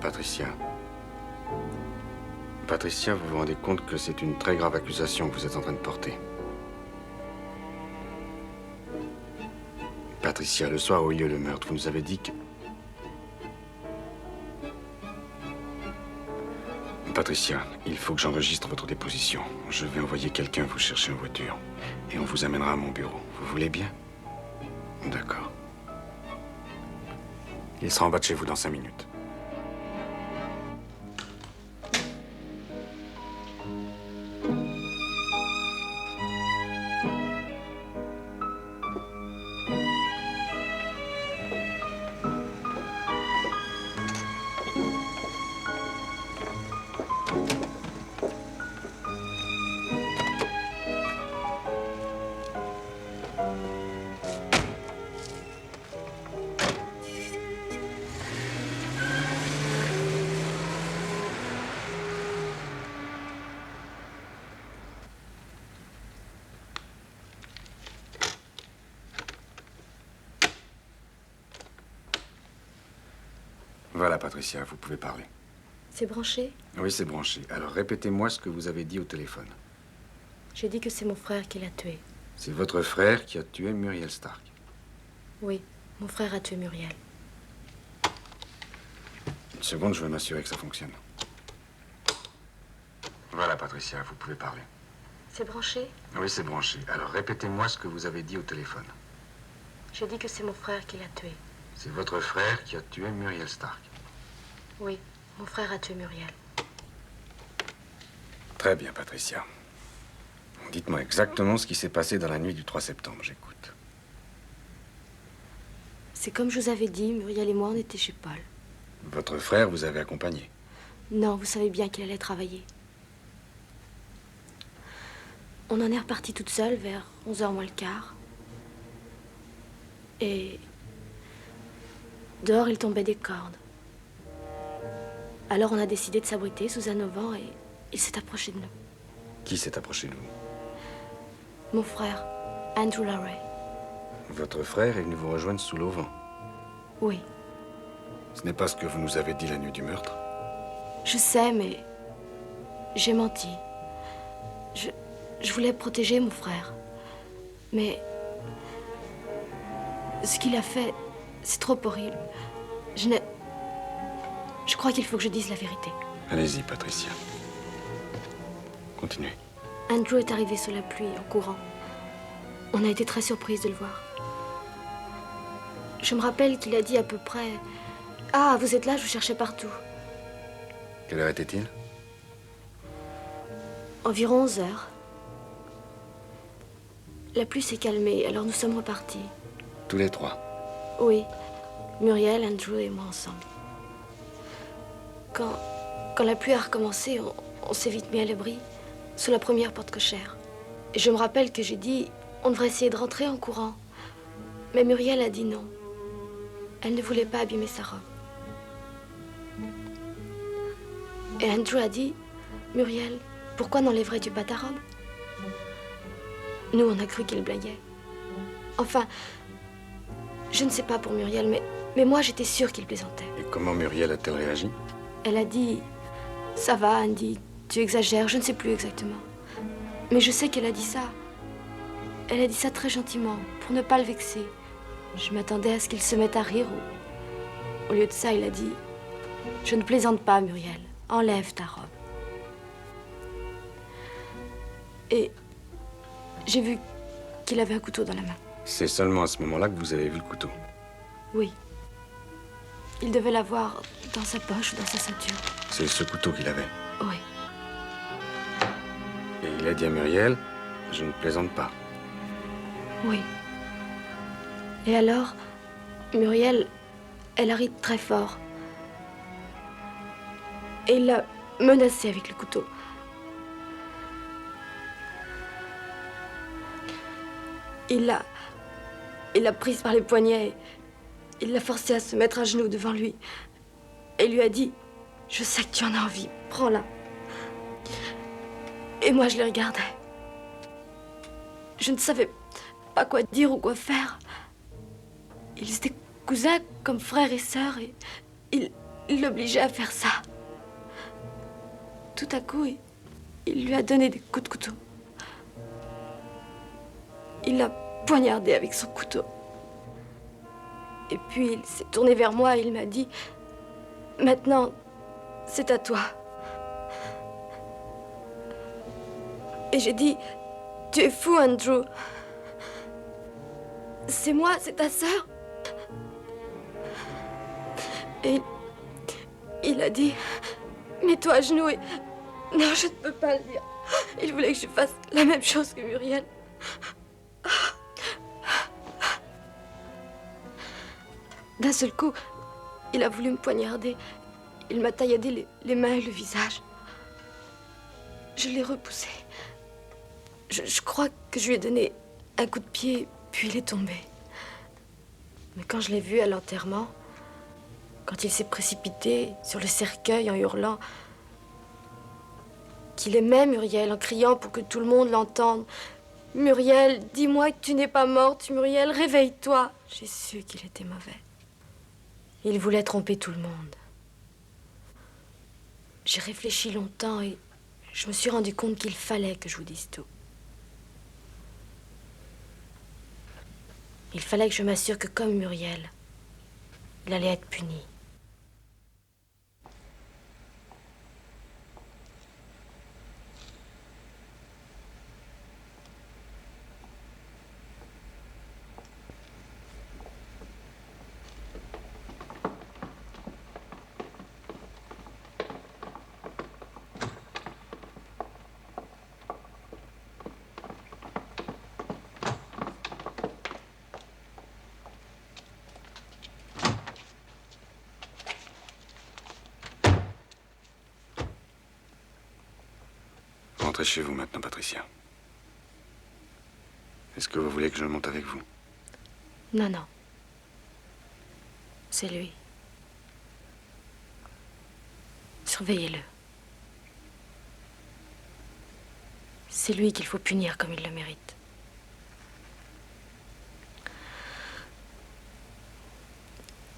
Patricia. Patricia, vous vous rendez compte que c'est une très grave accusation que vous êtes en train de porter. Patricia, le soir où il y a eu le meurtre, vous nous avez dit que... Patricia, il faut que j'enregistre votre déposition. Je vais envoyer quelqu'un vous chercher en voiture. Et on vous amènera à mon bureau. Vous voulez bien? D'accord. Il sera en bas de chez vous dans 5 minutes. Voilà, Patricia, vous pouvez parler. C'est branché? Oui, c'est branché. Alors, répétez-moi ce que vous avez dit au téléphone. J'ai dit que c'est mon frère qui l'a tué. C'est votre frère qui a tué Muriel Stark. Oui, mon frère a tué Muriel. Une seconde, je veux m'assurer que ça fonctionne. Voilà, Patricia, vous pouvez parler. C'est branché? Oui, c'est branché. Alors, répétez-moi ce que vous avez dit au téléphone. J'ai dit que c'est mon frère qui l'a tué. C'est votre frère qui a tué Muriel Stark. Oui, mon frère a tué Muriel. Très bien, Patricia. Dites-moi exactement ce qui s'est passé dans la nuit du 3 septembre, j'écoute. C'est comme je vous avais dit, Muriel et moi, on était chez Paul. Votre frère vous avait accompagné. Non, vous savez bien qu'il allait travailler. On en est reparti toute seule vers 11h moins le quart. Et dehors, il tombait des cordes. Alors on a décidé de s'abriter sous un auvent et il s'est approché de nous. Qui s'est approché de vous? Mon frère. Andrew Lowry. Votre frère est venu vous rejoindre sous l'auvent. Oui. Ce n'est pas ce que vous nous avez dit la nuit du meurtre. Je sais, mais j'ai menti. Je voulais protéger mon frère. Mais ce qu'il a fait, c'est trop horrible. Je crois qu'il faut que je dise la vérité. Allez-y, Patricia. Continuez. Andrew est arrivé sous la pluie, en courant. On a été très surprises de le voir. Je me rappelle qu'il a dit à peu près... Ah, vous êtes là, je vous cherchais partout. Quelle heure était-il? Environ 11 heures. La pluie s'est calmée, alors nous sommes repartis. Tous les trois? Oui. Muriel, Andrew et moi ensemble. Quand la pluie a recommencé, on s'est vite mis à l'abri, sous la première porte cochère. Et je me rappelle que j'ai dit, on devrait essayer de rentrer en courant. Mais Muriel a dit non. Elle ne voulait pas abîmer sa robe. Et Andrew a dit, Muriel, pourquoi n'enlèverais-tu pas ta robe? Nous, on a cru qu'il blaguait. Enfin, je ne sais pas pour Muriel, mais moi, j'étais sûre qu'il plaisantait. Et comment Muriel a-t-elle réagi? Elle a dit, ça va, Andy, tu exagères, je ne sais plus exactement. Mais je sais qu'elle a dit ça. Elle a dit ça très gentiment, pour ne pas le vexer. Je m'attendais à ce qu'il se mette à rire. Au lieu de ça, il a dit, je ne plaisante pas, Muriel, enlève ta robe. Et j'ai vu qu'il avait un couteau dans la main. C'est seulement à ce moment-là que vous avez vu le couteau? Oui. Il devait l'avoir dans sa poche ou dans sa ceinture. C'est ce couteau qu'il avait? Oui. Et il a dit à Muriel, je ne plaisante pas. Oui. Et alors, Muriel, elle a ri très fort. Et il l'a menacée avec le couteau. Il l'a prise par les poignets. Il l'a forcée à se mettre à genoux devant lui. Et lui a dit, je sais que tu en as envie, prends-la. Et moi, je les regardais. Je ne savais pas quoi dire ou quoi faire. Ils étaient cousins comme frères et sœurs et il l'obligeait à faire ça. Tout à coup, il lui a donné des coups de couteau. Il l'a poignardé avec son couteau. Et puis il s'est tourné vers moi et il m'a dit, maintenant, c'est à toi. Et j'ai dit, tu es fou, Andrew. C'est moi, c'est ta sœur. Et il a dit, mets-toi à genoux et... Non, je ne peux pas le dire. Il voulait que je fasse la même chose que Muriel. D'un seul coup, il a voulu me poignarder. Il m'a tailladé les mains et le visage. Je l'ai repoussé. Je crois que je lui ai donné un coup de pied, puis il est tombé. Mais quand je l'ai vu à l'enterrement, quand il s'est précipité sur le cercueil en hurlant qu'il aimait Muriel, en criant pour que tout le monde l'entende. Muriel, dis-moi que tu n'es pas morte. Muriel, réveille-toi. J'ai su qu'il était mauvais. Il voulait tromper tout le monde. J'ai réfléchi longtemps et je me suis rendu compte qu'il fallait que je vous dise tout. Il fallait que je m'assure que, comme Muriel, il allait être puni. Rentrez chez vous maintenant, Patricia. Est-ce que vous voulez que je monte avec vous? Non, non. C'est lui. Surveillez-le. C'est lui qu'il faut punir comme il le mérite.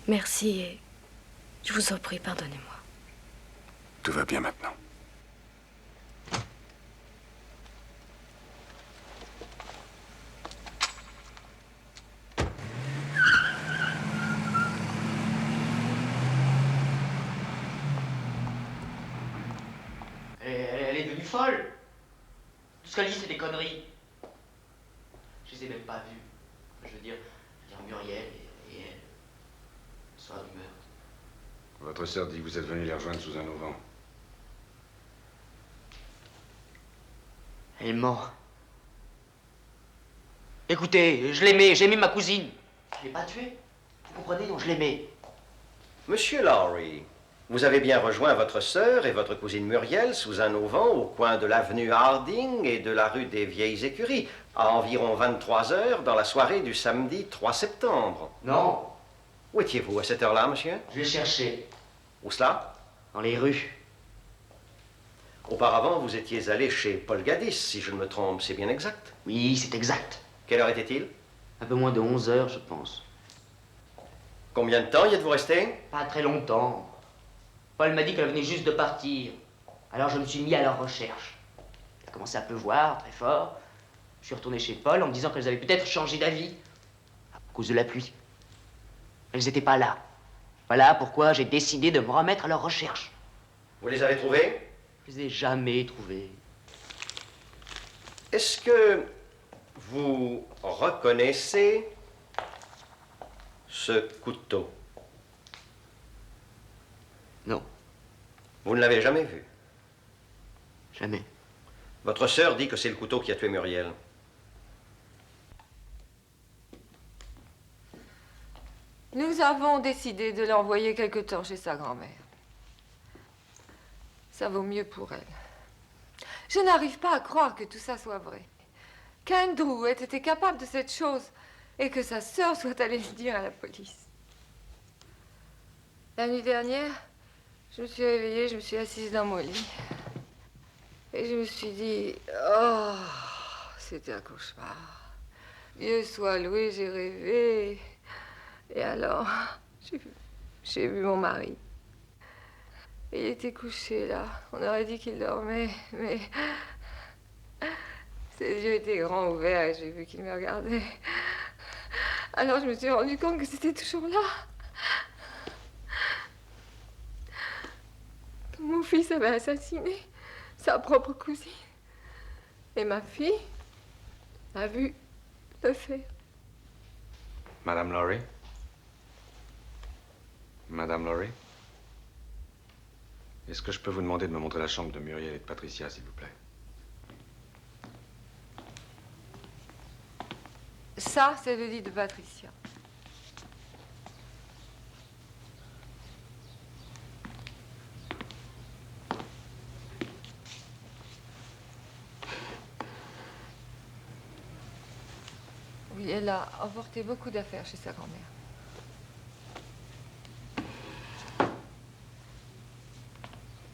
Merci et je vous en prie, pardonnez-moi. Tout va bien maintenant. Elle est devenue folle. Tout ce qu'elle dit, c'est des conneries. Je les ai même pas vues. Je veux dire Muriel et elle. Le soir du meurtre. Votre sœur dit que vous êtes venu les rejoindre sous un auvent. Elle est morte. Écoutez, je l'aimais, j'aimais ma cousine. Je l'ai pas tuée. Vous comprenez? Non, je l'aimais. Monsieur Lowry, vous avez bien rejoint votre sœur et votre cousine Muriel sous un auvent au coin de l'avenue Harding et de la rue des Vieilles Écuries, à environ 23 heures dans la soirée du samedi 3 septembre. Non. Où étiez-vous à cette heure-là, monsieur? Je l'ai cherché. Où cela? Dans les rues. Auparavant, vous étiez allé chez Paul Gaddis, si je ne me trompe, c'est bien exact? Oui, c'est exact. Quelle heure était-il? Un peu moins de 11 heures, je pense. Combien de temps y êtes-vous resté? Pas très longtemps. Paul m'a dit qu'elle venait juste de partir. Alors je me suis mis à leur recherche. Il a commencé à pleuvoir, très fort. Je suis retourné chez Paul en me disant qu'elles avaient peut-être changé d'avis. À cause de la pluie. Elles n'étaient pas là. Voilà pourquoi j'ai décidé de me remettre à leur recherche. Vous les avez trouvés? Je les ai jamais trouvées. Est-ce que vous reconnaissez ce couteau? Non. Vous ne l'avez jamais vu? Jamais. Votre sœur dit que c'est le couteau qui a tué Muriel. Nous avons décidé de l'envoyer quelque temps chez sa grand-mère. Ça vaut mieux pour elle. Je n'arrive pas à croire que tout ça soit vrai. Qu'Andrew ait été capable de cette chose et que sa sœur soit allée le dire à la police. La nuit dernière, je me suis réveillée, je me suis assise dans mon lit. Et je me suis dit, oh, c'était un cauchemar. Dieu soit loué, j'ai rêvé. Et alors, j'ai vu mon mari. Il était couché là. On aurait dit qu'il dormait, mais ses yeux étaient grands ouverts et j'ai vu qu'il me regardait. Alors je me suis rendu compte que c'était toujours là. Mon fils avait assassiné sa propre cousine. Et ma fille a vu le faire. Madame Lowry? Madame Lowry? Est-ce que je peux vous demander de me montrer la chambre de Muriel et de Patricia, s'il vous plaît? Ça, c'est le lit de Patricia. Oui, elle a emporté beaucoup d'affaires chez sa grand-mère.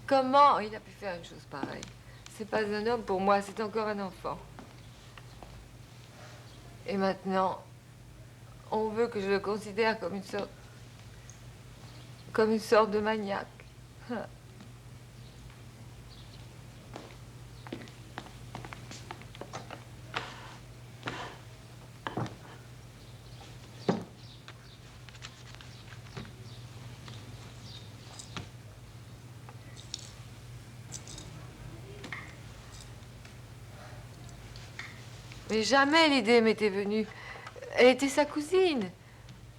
Comment il a pu faire une chose pareille? C'est pas un homme pour moi, c'est encore un enfant. Et maintenant, on veut que je le considère comme une sorte de maniaque. Mais jamais l'idée m'était venue. Elle était sa cousine.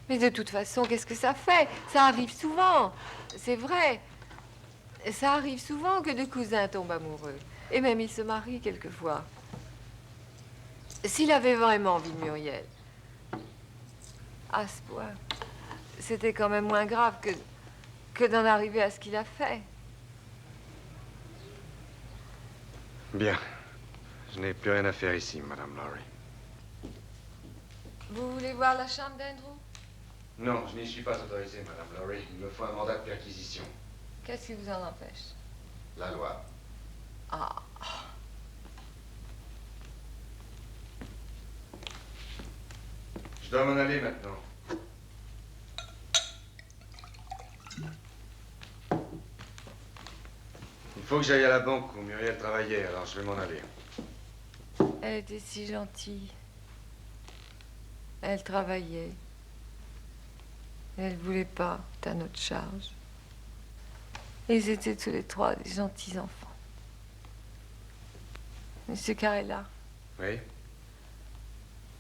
Mais de toute façon, qu'est-ce que ça fait? Ça arrive souvent. C'est vrai. Ça arrive souvent que deux cousins tombent amoureux. Et même ils se marient quelquefois. S'il avait vraiment envie de Muriel, à ce point, c'était quand même moins grave que d'en arriver à ce qu'il a fait. Bien. Je n'ai plus rien à faire ici, Madame Lowry. Vous voulez voir la chambre d'Andrew? Non, je n'y suis pas autorisé, Madame Lowry. Il me faut un mandat de perquisition. Qu'est-ce qui vous en empêche? La loi. Ah. Je dois m'en aller maintenant. Il faut que j'aille à la banque où Muriel travaillait, alors je vais m'en aller. Elle était si gentille. Elle travaillait. Elle voulait pas à notre charge. Et ils étaient tous les trois des gentils enfants. Monsieur Carella, Oui?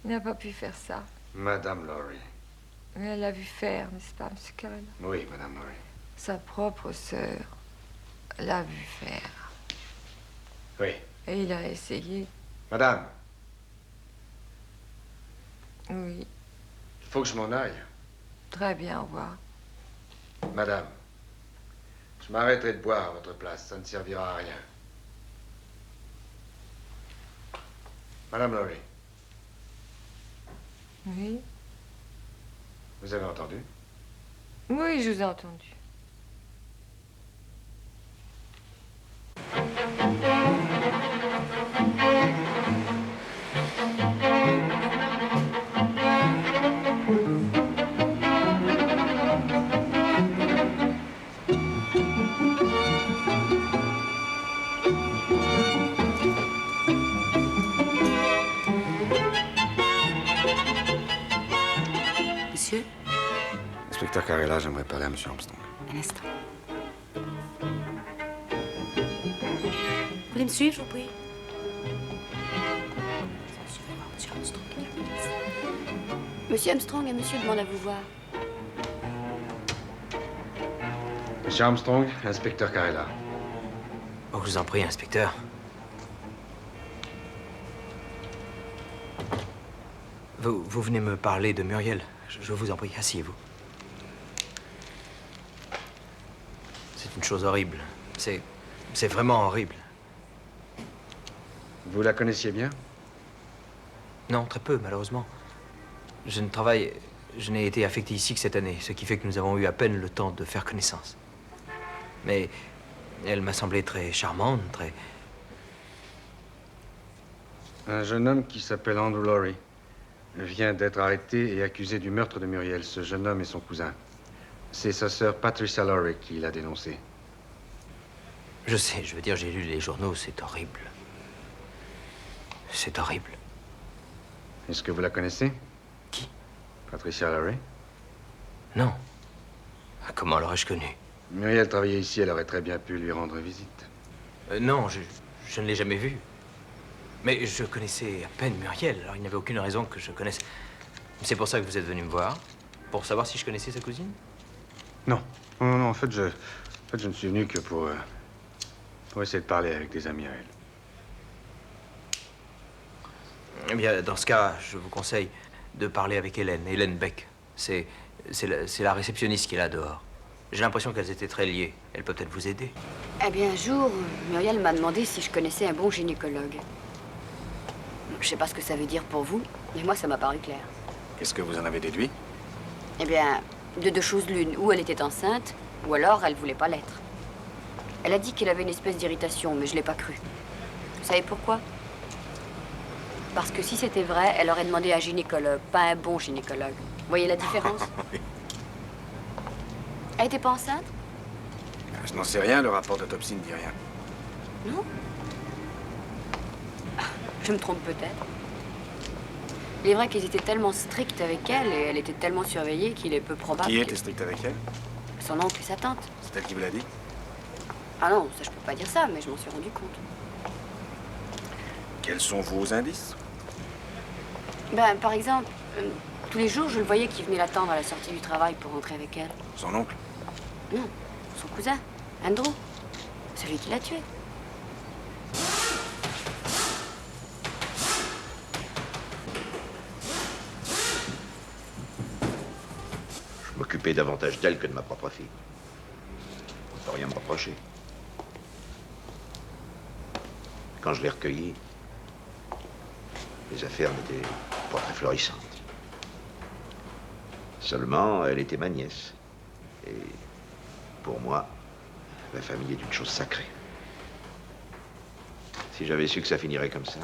il n'a pas pu faire ça. Madame Laurie. Mais elle l'a vu faire, n'est-ce pas, Monsieur Carella? Oui, Madame Laurie. Sa propre sœur l'a vu faire. Oui. Et il a essayé. Madame, Oui, il faut que je m'en aille. très bien, au revoir. Madame, je m'arrêterai de boire à votre place. Ça ne servira à rien. Madame Laurie, Oui? vous avez entendu? Oui, je vous ai entendu. Monsieur, Inspecteur Carella, j'aimerais parler à Monsieur Armstrong. un instant. Vous voulez me suivre, je vous prie? Monsieur Armstrong. Monsieur Armstrong, un monsieur demande à vous voir. Monsieur Armstrong, inspecteur Carella. Oh, je vous en prie, inspecteur. Vous venez me parler de Muriel. Je vous en prie, asseyez-vous. C'est une chose horrible. C'est vraiment horrible. Vous la connaissiez bien? Non, très peu, malheureusement. Je n'ai été affecté ici que cette année, ce qui fait que nous avons eu à peine le temps de faire connaissance. Mais elle m'a semblé très charmante, très... Un jeune homme qui s'appelle Andrew Laurie vient d'être arrêté et accusé du meurtre de Muriel. Ce jeune homme est son cousin. C'est sa sœur Patricia Laurie qui l'a dénoncé. Je sais, je veux dire, j'ai lu les journaux, c'est horrible. C'est horrible. Est-ce que vous la connaissez? Qui? Patricia Laurie? Non. Comment l'aurais-je connue? Muriel travaillait ici, elle aurait très bien pu lui rendre visite. Non, je ne l'ai jamais vue. Mais je connaissais à peine Muriel, alors il n'y avait aucune raison que je connaisse. C'est pour ça que vous êtes venu me voir? Pour savoir si je connaissais sa cousine? Non. Non, en fait, je ne suis venu que pour essayer de parler avec des amis à elle. Eh bien, dans ce cas, je vous conseille de parler avec Hélène Beck. C'est la réceptionniste qui est là dehors. J'ai l'impression qu'elles étaient très liées. Elle peut peut-être vous aider. Eh bien, un jour, Muriel m'a demandé si je connaissais un bon gynécologue. Je sais pas ce que ça veut dire pour vous, mais moi, ça m'a paru clair. Qu'est-ce que vous en avez déduit? Eh bien, de deux choses l'une. Ou elle était enceinte, ou alors elle voulait pas l'être. Elle a dit qu'elle avait une espèce d'irritation, mais je l'ai pas cru. Vous savez pourquoi? Parce que si c'était vrai, elle aurait demandé un gynécologue, pas un bon gynécologue. Vous voyez la différence? Elle était pas enceinte? Je n'en sais rien, le rapport d'autopsie ne dit rien. Non? Je me trompe peut-être. Il est vrai qu'ils étaient tellement stricts avec elle et elle était tellement surveillée qu'il est peu probable. Qui était strict avec elle? Son oncle et sa tante. C'est elle qui vous l'a dit? Ah non, ça je peux pas dire ça, mais je m'en suis rendu compte. Quels sont vos indices? Ben, par exemple, tous les jours, je le voyais qui venait l'attendre à la sortie du travail pour rentrer avec elle. Son oncle? Non, son cousin, Andrew. Celui qui l'a tué. Je m'occupais davantage d'elle que de ma propre fille. On ne peut rien me reprocher. Quand je l'ai recueillie, les affaires n'étaient pas très florissantes. Seulement, elle était ma nièce. Et pour moi, la famille est une chose sacrée. Si j'avais su que ça finirait comme ça,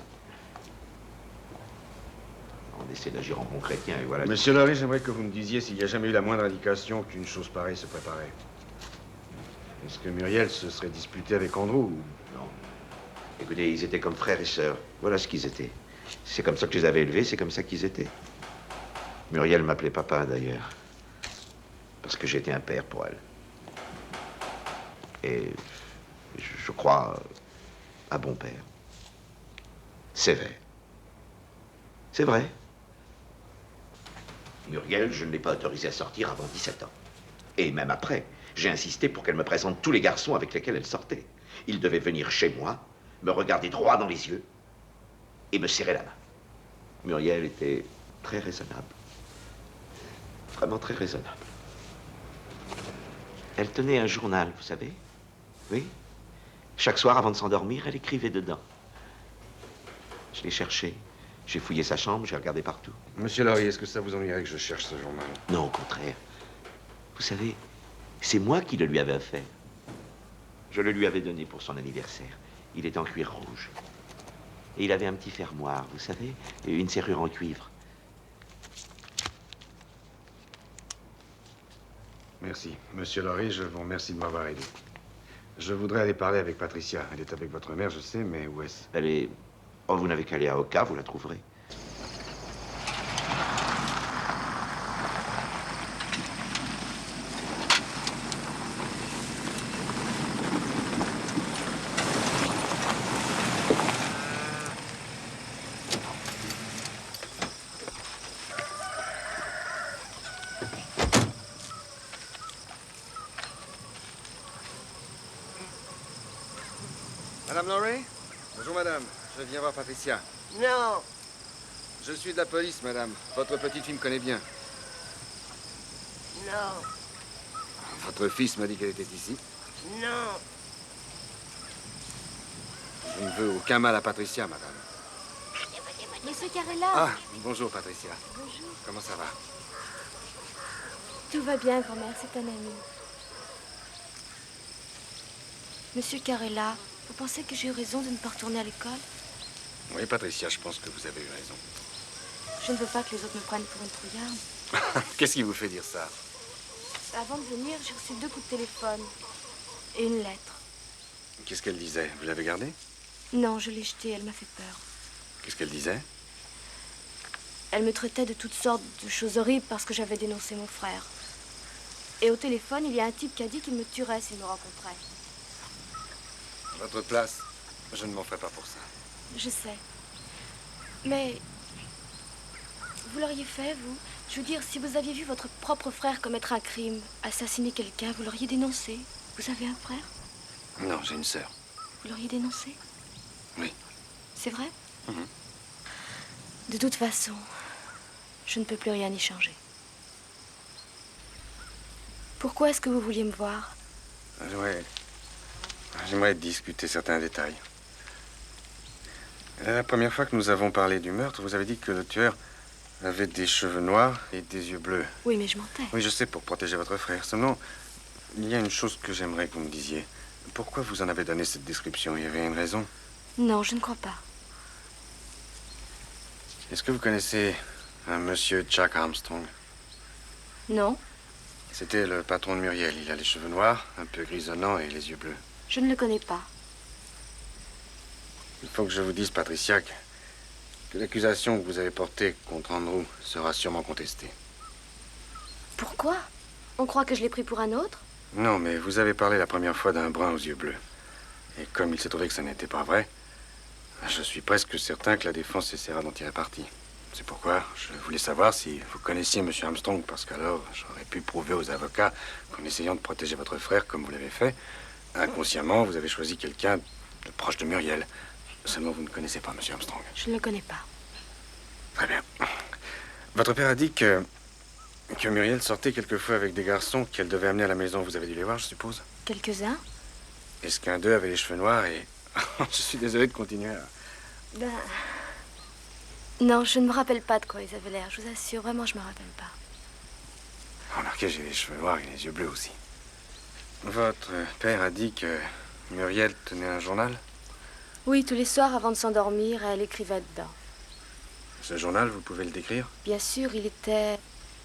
on essaie d'agir en bon chrétien et voilà. Monsieur Laurie, j'aimerais que vous me disiez s'il n'y a jamais eu la moindre indication qu'une chose pareille se préparait. Est-ce que Muriel se serait disputée avec Andrew ou... Non. Écoutez, ils étaient comme frères et sœurs. Voilà ce qu'ils étaient. C'est comme ça que je les avais élevés, c'est comme ça qu'ils étaient. Muriel m'appelait papa, d'ailleurs. Parce que j'étais un père pour elle. Et je crois un bon père. Sévère. C'est vrai. Muriel, je ne l'ai pas autorisée à sortir avant 17 ans. Et même après, j'ai insisté pour qu'elle me présente tous les garçons avec lesquels elle sortait. Ils devaient venir chez moi, me regarder droit dans les yeux et me serrer la main. Muriel était très raisonnable. Vraiment très raisonnable. Elle tenait un journal, vous savez. Oui. Chaque soir, avant de s'endormir, elle écrivait dedans. Je l'ai cherché. J'ai fouillé sa chambre, j'ai regardé partout. Monsieur Laurie, est-ce que ça vous ennuierait que je cherche ce journal? Non, au contraire. Vous savez, c'est moi qui le lui avais offert. Je le lui avais donné pour son anniversaire. Il était en cuir rouge. Et il avait un petit fermoir, vous savez, et une serrure en cuivre. Merci. Monsieur Laurie, je vous remercie de m'avoir aidé. Je voudrais aller parler avec Patricia. Elle est avec votre mère, je sais, mais où est-ce? Elle est... Oh, vous n'avez qu'à aller à Oka, vous la trouverez. Madame Laurie? Bonjour, madame. Je viens voir Patricia. Non. Je suis de la police, madame. Votre petite fille me connaît bien. Non. Votre fils m'a dit qu'elle était ici. Non. Je ne veux aucun mal à Patricia, madame. Monsieur Carella. Ah, bonjour, Patricia. Bonjour. Comment ça va? Tout va bien, grand-mère, c'est un ami. Monsieur Carella, vous pensez que j'ai eu raison de ne pas retourner à l'école? Oui, Patricia, je pense que vous avez eu raison. Je ne veux pas que les autres me prennent pour une trouillarde. Qu'est-ce qui vous fait dire ça? Avant de venir, j'ai reçu 2 coups de téléphone et une lettre. Qu'est-ce qu'elle disait? Vous l'avez gardée? Non, je l'ai jetée, elle m'a fait peur. Qu'est-ce qu'elle disait? Elle me traitait de toutes sortes de choses horribles parce que j'avais dénoncé mon frère. Et au téléphone, il y a un type qui a dit qu'il me tuerait s'il me rencontrait. À votre place, je ne m'en ferai pas pour ça. Je sais. Mais vous l'auriez fait, vous? Je veux dire, si vous aviez vu votre propre frère commettre un crime, assassiner quelqu'un, vous l'auriez dénoncé? Vous avez un frère? Non, j'ai une sœur. Vous l'auriez dénoncé? Oui. C'est vrai? Mhm. De toute façon, je ne peux plus rien y changer. Pourquoi est-ce que vous vouliez me voir? J'aimerais discuter certains détails. La première fois que nous avons parlé du meurtre, vous avez dit que le tueur avait des cheveux noirs et des yeux bleus. Oui, mais je mentais. Oui, je sais, pour protéger votre frère. Seulement, il y a une chose que j'aimerais que vous me disiez. Pourquoi vous en avez donné cette description? Il y avait une raison? Non, je ne crois pas. Est-ce que vous connaissez un monsieur Jack Armstrong? Non, C'était le patron de Muriel. Il a les cheveux noirs, un peu grisonnants et les yeux bleus. je ne le connais pas. Il faut que je vous dise, Patricia, que l'accusation que vous avez portée contre Andrew sera sûrement contestée. Pourquoi? On croit que je l'ai pris pour un autre? Non, mais vous avez parlé la première fois d'un brun aux yeux bleus. Et comme il s'est trouvé que ça n'était pas vrai, je suis presque certain que la défense essaiera d'en tirer parti. C'est pourquoi je voulais savoir si vous connaissiez M. Armstrong, parce qu'alors j'aurais pu prouver aux avocats qu'en essayant de protéger votre frère comme vous l'avez fait, inconsciemment, vous avez choisi quelqu'un de proche de Muriel. Seulement, vous ne connaissez pas M. Armstrong. Je ne le connais pas. Très bien. Votre père a dit que Muriel sortait quelquefois avec des garçons qu'elle devait amener à la maison. Vous avez dû les voir, je suppose? Quelques-uns? Est-ce qu'un d'eux avait les cheveux noirs et... Je suis désolé de continuer à... Ben... Non, je ne me rappelle pas de quoi ils avaient l'air. Je vous assure, vraiment, je ne me rappelle pas. Remarquez, j'ai les cheveux noirs et les yeux bleus aussi. Votre père a dit que Muriel tenait un journal? Oui, tous les soirs, avant de s'endormir, elle écrivait dedans. Ce journal, vous pouvez le décrire? Bien sûr, il était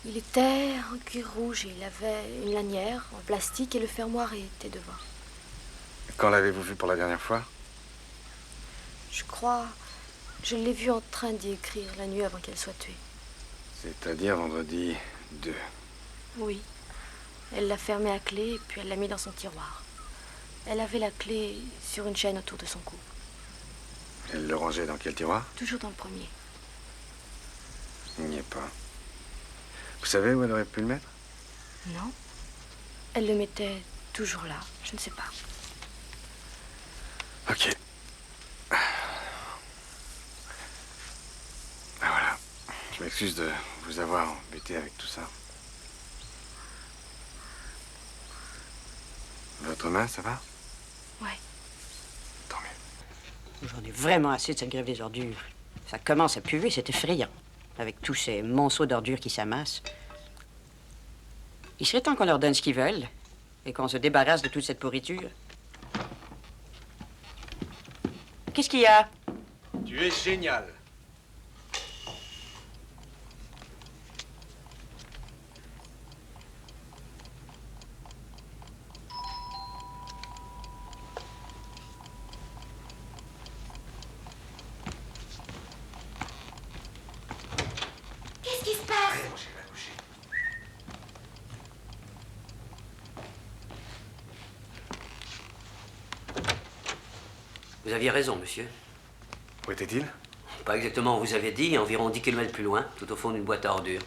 Il était en cuir rouge et il avait une lanière en plastique et le fermoir était devant. Quand l'avez-vous vu pour la dernière fois? Je crois, je l'ai vu en train d'y écrire la nuit avant qu'elle soit tuée. C'est-à-dire vendredi 2. Oui. Elle l'a fermé à clé et puis elle l'a mis dans son tiroir. Elle avait la clé sur une chaîne autour de son cou. Elle le rangeait dans quel tiroir? Toujours dans le premier. Il n'y est pas. Vous savez où elle aurait pu le mettre? Non. Elle le mettait toujours là. Je ne sais pas. Ok. Ben voilà. Je m'excuse de vous avoir embêté avec tout ça. Votre main, ça va? Ouais. J'en ai vraiment assez de cette grève des ordures. Ça commence à puer, c'est effrayant. Avec tous ces monceaux d'ordures qui s'amassent. Il serait temps qu'on leur donne ce qu'ils veulent et qu'on se débarrasse de toute cette pourriture. Qu'est-ce qu'il y a? Tu es génial. Qu'est-ce qui se passe? Vous aviez raison, monsieur. Où était-il? Pas exactement où vous avez dit, environ 10 km plus loin, tout au fond d'une boîte à ordures.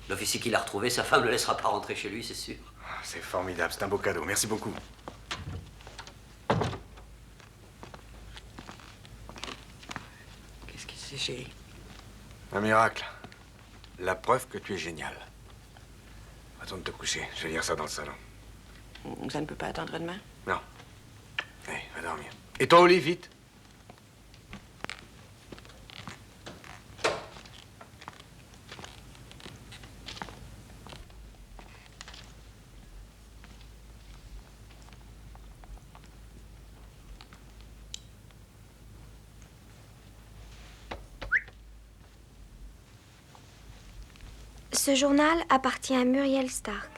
L'officier qui l'a retrouvé, sa femme ne le laissera pas rentrer chez lui, c'est sûr. C'est formidable, c'est un beau cadeau. Merci beaucoup. Qu'est-ce que c'est, chérie? Un miracle. La preuve que tu es génial. Retourne te coucher. Je vais lire ça dans le salon. Ça ne peut pas attendre demain? Non. Allez, va dormir. Et toi au lit, vite. Ce journal appartient à Muriel Stark.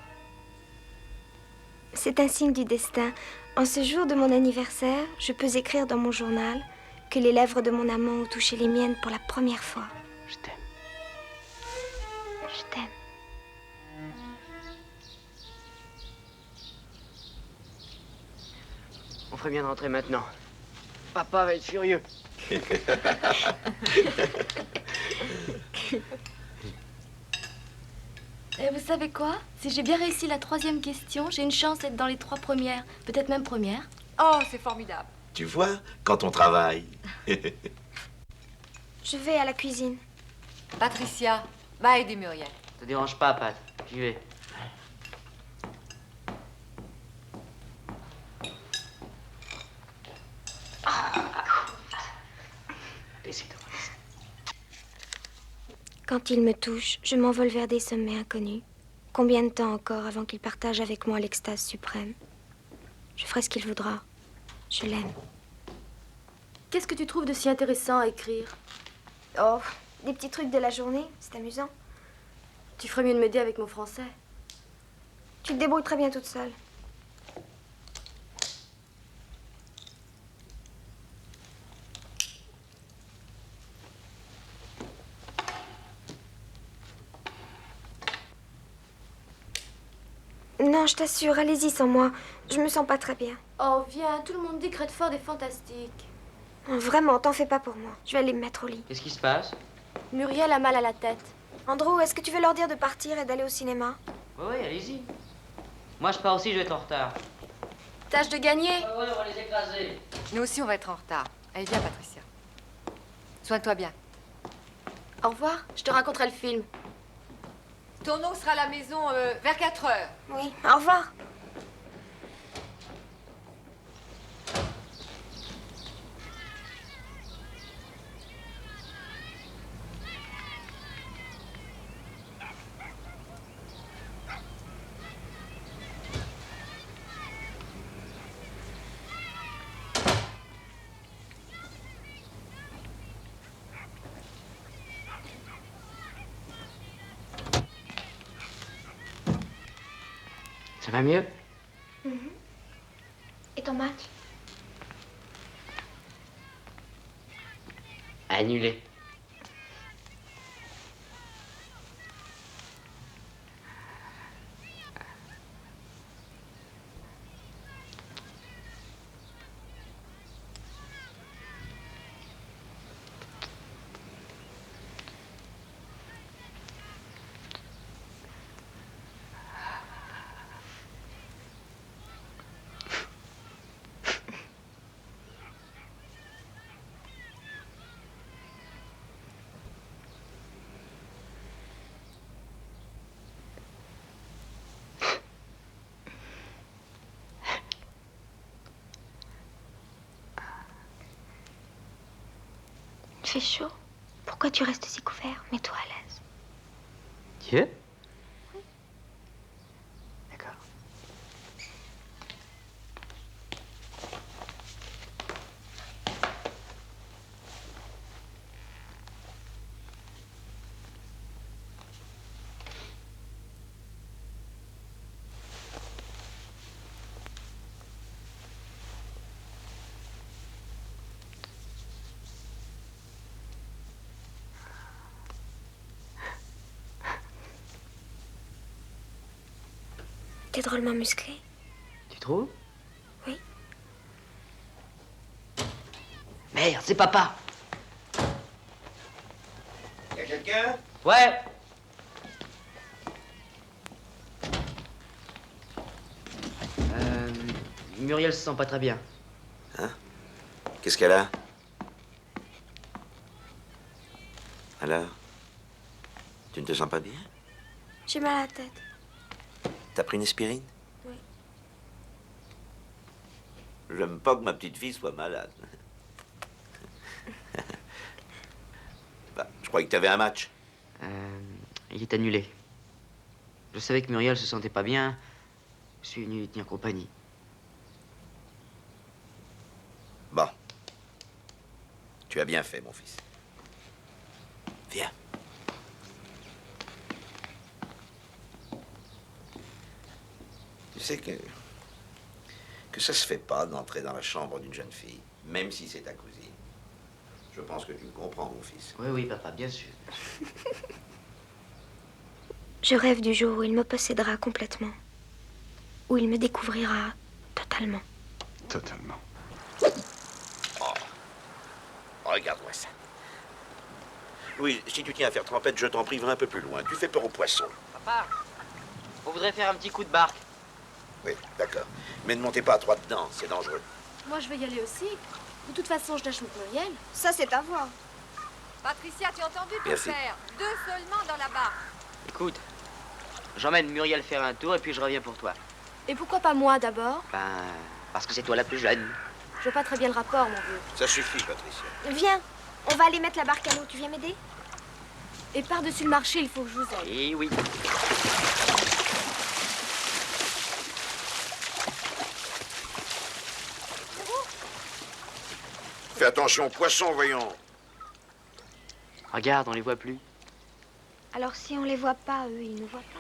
C'est un signe du destin. En ce jour de mon anniversaire, je peux écrire dans mon journal que les lèvres de mon amant ont touché les miennes pour la première fois. Je t'aime. Je t'aime. On ferait bien de rentrer maintenant. Papa va être furieux. Et vous savez quoi? Si j'ai bien réussi la 3e question, j'ai une chance d'être dans les 3 premières. Peut-être même première. Oh, c'est formidable. Tu vois, quand on travaille. Je vais à la cuisine. Patricia, va aider Muriel. Te dérange pas, Pat. J'y vais. Quand il me touche, je m'envole vers des sommets inconnus. Combien de temps encore avant qu'il partage avec moi l'extase suprême? Je ferai ce qu'il voudra. Je l'aime. Qu'est-ce que tu trouves de si intéressant à écrire? Oh, des petits trucs de la journée, c'est amusant. Tu ferais mieux de m'aider avec mon français. Tu te débrouilles très bien toute seule. Non, je t'assure, allez-y sans moi. Je me sens pas très bien. Oh, viens, tout le monde dit que Redford est fantastique. Non, vraiment, t'en fais pas pour moi. Je vais aller me mettre au lit. Qu'est-ce qui se passe? Muriel a mal à la tête. Andrew, est-ce que tu veux leur dire de partir et d'aller au cinéma? Oui, allez-y. Moi, je pars aussi, je vais être en retard. Tâche de gagner. Ouais, on va les écraser. Nous aussi, on va être en retard. Allez, viens, Patricia. Soigne-toi bien. Au revoir, je te raconterai le film. Ton oncle sera à la maison vers 4 heures. Oui, au revoir. Ça va mieux? Et ton match? Annulé. Il fait chaud. Pourquoi tu restes si couvert? Mets-toi à l'aise. Dieu? T'es drôlement musclé. Tu trouves? Oui. Merde, c'est papa. Y a quelqu'un? Ouais. Muriel se sent pas très bien. Hein? Qu'est-ce qu'elle a? Alors? Tu ne te sens pas bien? J'ai mal à la tête. T'as pris une aspirine? Oui. J'aime pas que ma petite fille soit malade. Bah, je croyais que t'avais un match. Il est annulé. Je savais que Muriel se sentait pas bien. Je suis venu lui tenir compagnie. Bon. Tu as bien fait, mon fils. Viens. Tu sais que ça se fait pas d'entrer dans la chambre d'une jeune fille, même si c'est ta cousine. Je pense que tu me comprends, mon fils. Oui, oui, papa, bien sûr. Je rêve du jour où il me possédera complètement. Où il me découvrira totalement. Totalement. Oh. Regarde-moi ça. Louis, si tu tiens à faire trempette, je t'en prie, va un peu plus loin. Tu fais peur aux poissons. Papa, on voudrait faire un petit coup de barque. Oui, d'accord. Mais ne montez pas à trois dedans, c'est dangereux. Moi, je vais y aller aussi. De toute façon, je lâche mon Muriel. Ça, c'est ta voix. Patricia, tu as entendu ton Merci. père? 2 seulement dans la barque. Écoute, j'emmène Muriel faire un tour et puis je reviens pour toi. Et pourquoi pas moi d'abord? Ben, parce que c'est toi la plus jeune. Je vois pas très bien le rapport, mon vieux. Ça suffit, Patricia. Viens, on va aller mettre la barque à l'eau. Tu viens m'aider? Et par-dessus le marché, il faut que je vous aide. Eh oui. Fais attention aux poissons, voyons. Regarde, on les voit plus. Alors si on les voit pas, eux, ils nous voient pas.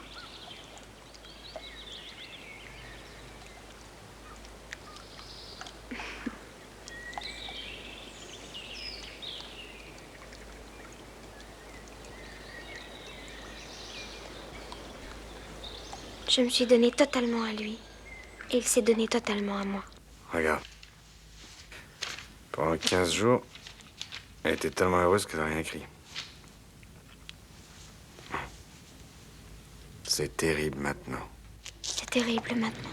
Je me suis donnée totalement à lui. Et il s'est donné totalement à moi. Regarde. Pendant 15 jours, elle était tellement heureuse qu'elle n'a rien écrit. C'est terrible maintenant. C'est terrible maintenant.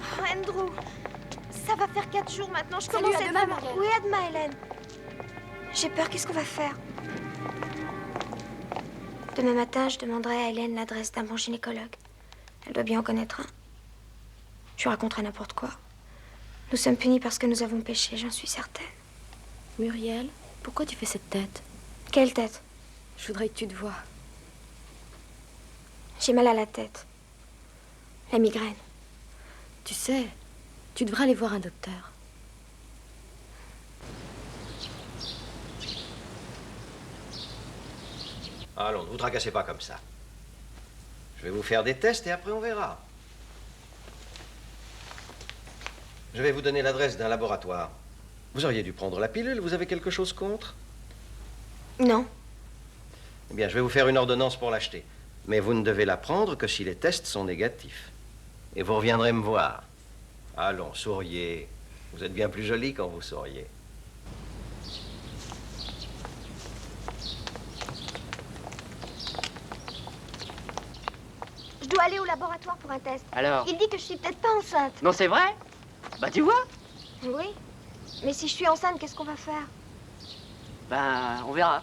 Oh, Andrew, ça va faire 4 jours maintenant. Je Salut, commence à à être demain, vraiment... Muriel. Oui, à demain, Hélène. J'ai peur, qu'est-ce qu'on va faire? Demain matin, je demanderai à Hélène l'adresse d'un bon gynécologue. Elle doit bien en connaître un. Je lui raconterai n'importe quoi. Nous sommes punis parce que nous avons péché, j'en suis certaine. Muriel, pourquoi tu fais cette tête? Quelle tête? Je voudrais que tu te vois. J'ai mal à la tête. La migraine. Tu sais, tu devrais aller voir un docteur. Allons, ne vous tracassez pas comme ça. Je vais vous faire des tests et après on verra. Je vais vous donner l'adresse d'un laboratoire. Vous auriez dû prendre la pilule, vous avez quelque chose contre? Non. Eh bien, je vais vous faire une ordonnance pour l'acheter. Mais vous ne devez la prendre que si les tests sont négatifs. Et vous reviendrez me voir. Allons, souriez. Vous êtes bien plus jolie quand vous souriez. Je dois aller au laboratoire pour un test. Alors? Il dit que je suis peut-être pas enceinte. Non, c'est vrai? Bah, tu vois? Oui. Mais si je suis enceinte, qu'est-ce qu'on va faire? Ben, on verra.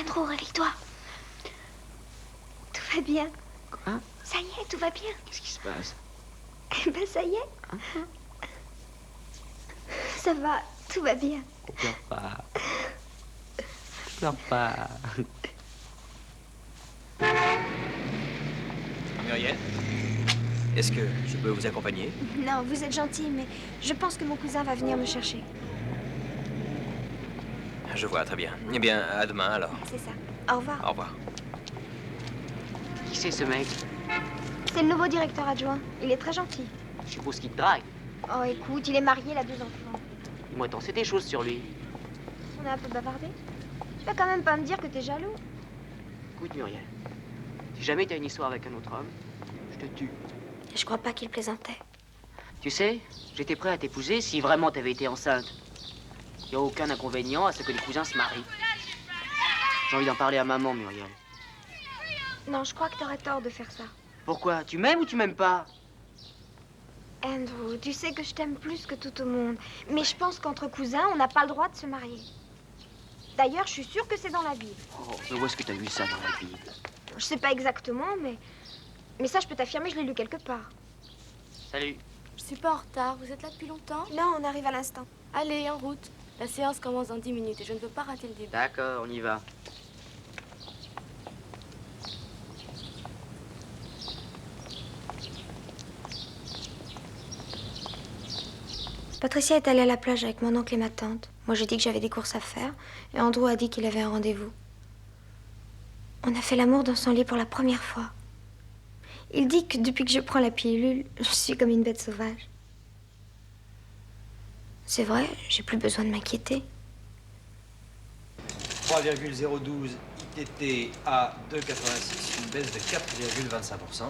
Andrew, réveille-toi. Tout va bien. Quoi? Ça y est, tout va bien. Qu'est-ce qui se passe? Eh ben, ça y est. Ça va, tout va bien. Pleure pas. Pleure pas. Muriel, est-ce que je peux vous accompagner? Non, vous êtes gentil, mais je pense que mon cousin va venir me chercher. Je vois, très bien. Eh bien, à demain alors. C'est ça. Au revoir. Au revoir. Qui c'est ce mec? C'est le nouveau directeur adjoint. Il est très gentil. Je suppose qu'il te drague. Oh, écoute, il est marié, il a 2 enfants. Dis-moi, t'en sais des choses sur lui. On a un peu bavardé. Tu vas quand même pas me dire que t'es jaloux. Écoute, Muriel, si jamais t'as une histoire avec un autre homme, je te tue. Je crois pas qu'il plaisantait. Tu sais, j'étais prêt à t'épouser si vraiment t'avais été enceinte. Y a aucun inconvénient à ce que les cousins se marient. J'ai envie d'en parler à maman, Muriel. Non, je crois que t'aurais tort de faire ça. Pourquoi? Tu m'aimes ou tu m'aimes pas? Andrew, tu sais que je t'aime plus que tout au monde. Mais je pense qu'entre cousins, on n'a pas le droit de se marier. D'ailleurs, je suis sûre que c'est dans la Bible. Oh, mais où est-ce que t'as vu ça dans la Bible? Je sais pas exactement, mais ça, je peux t'affirmer, je l'ai lu quelque part. Salut. Je suis pas en retard. Vous êtes là depuis longtemps? Non, on arrive à l'instant. Allez, en route. La séance commence dans 10 minutes et je ne veux pas rater le début. D'accord, on y va. Patricia est allée à la plage avec mon oncle et ma tante. Moi, j'ai dit que j'avais des courses à faire. Et Andrew a dit qu'il avait un rendez-vous. On a fait l'amour dans son lit pour la première fois. Il dit que depuis que je prends la pilule, je suis comme une bête sauvage. C'est vrai, j'ai plus besoin de m'inquiéter. 3,012 ITT à 2,86, une baisse de 4,25%.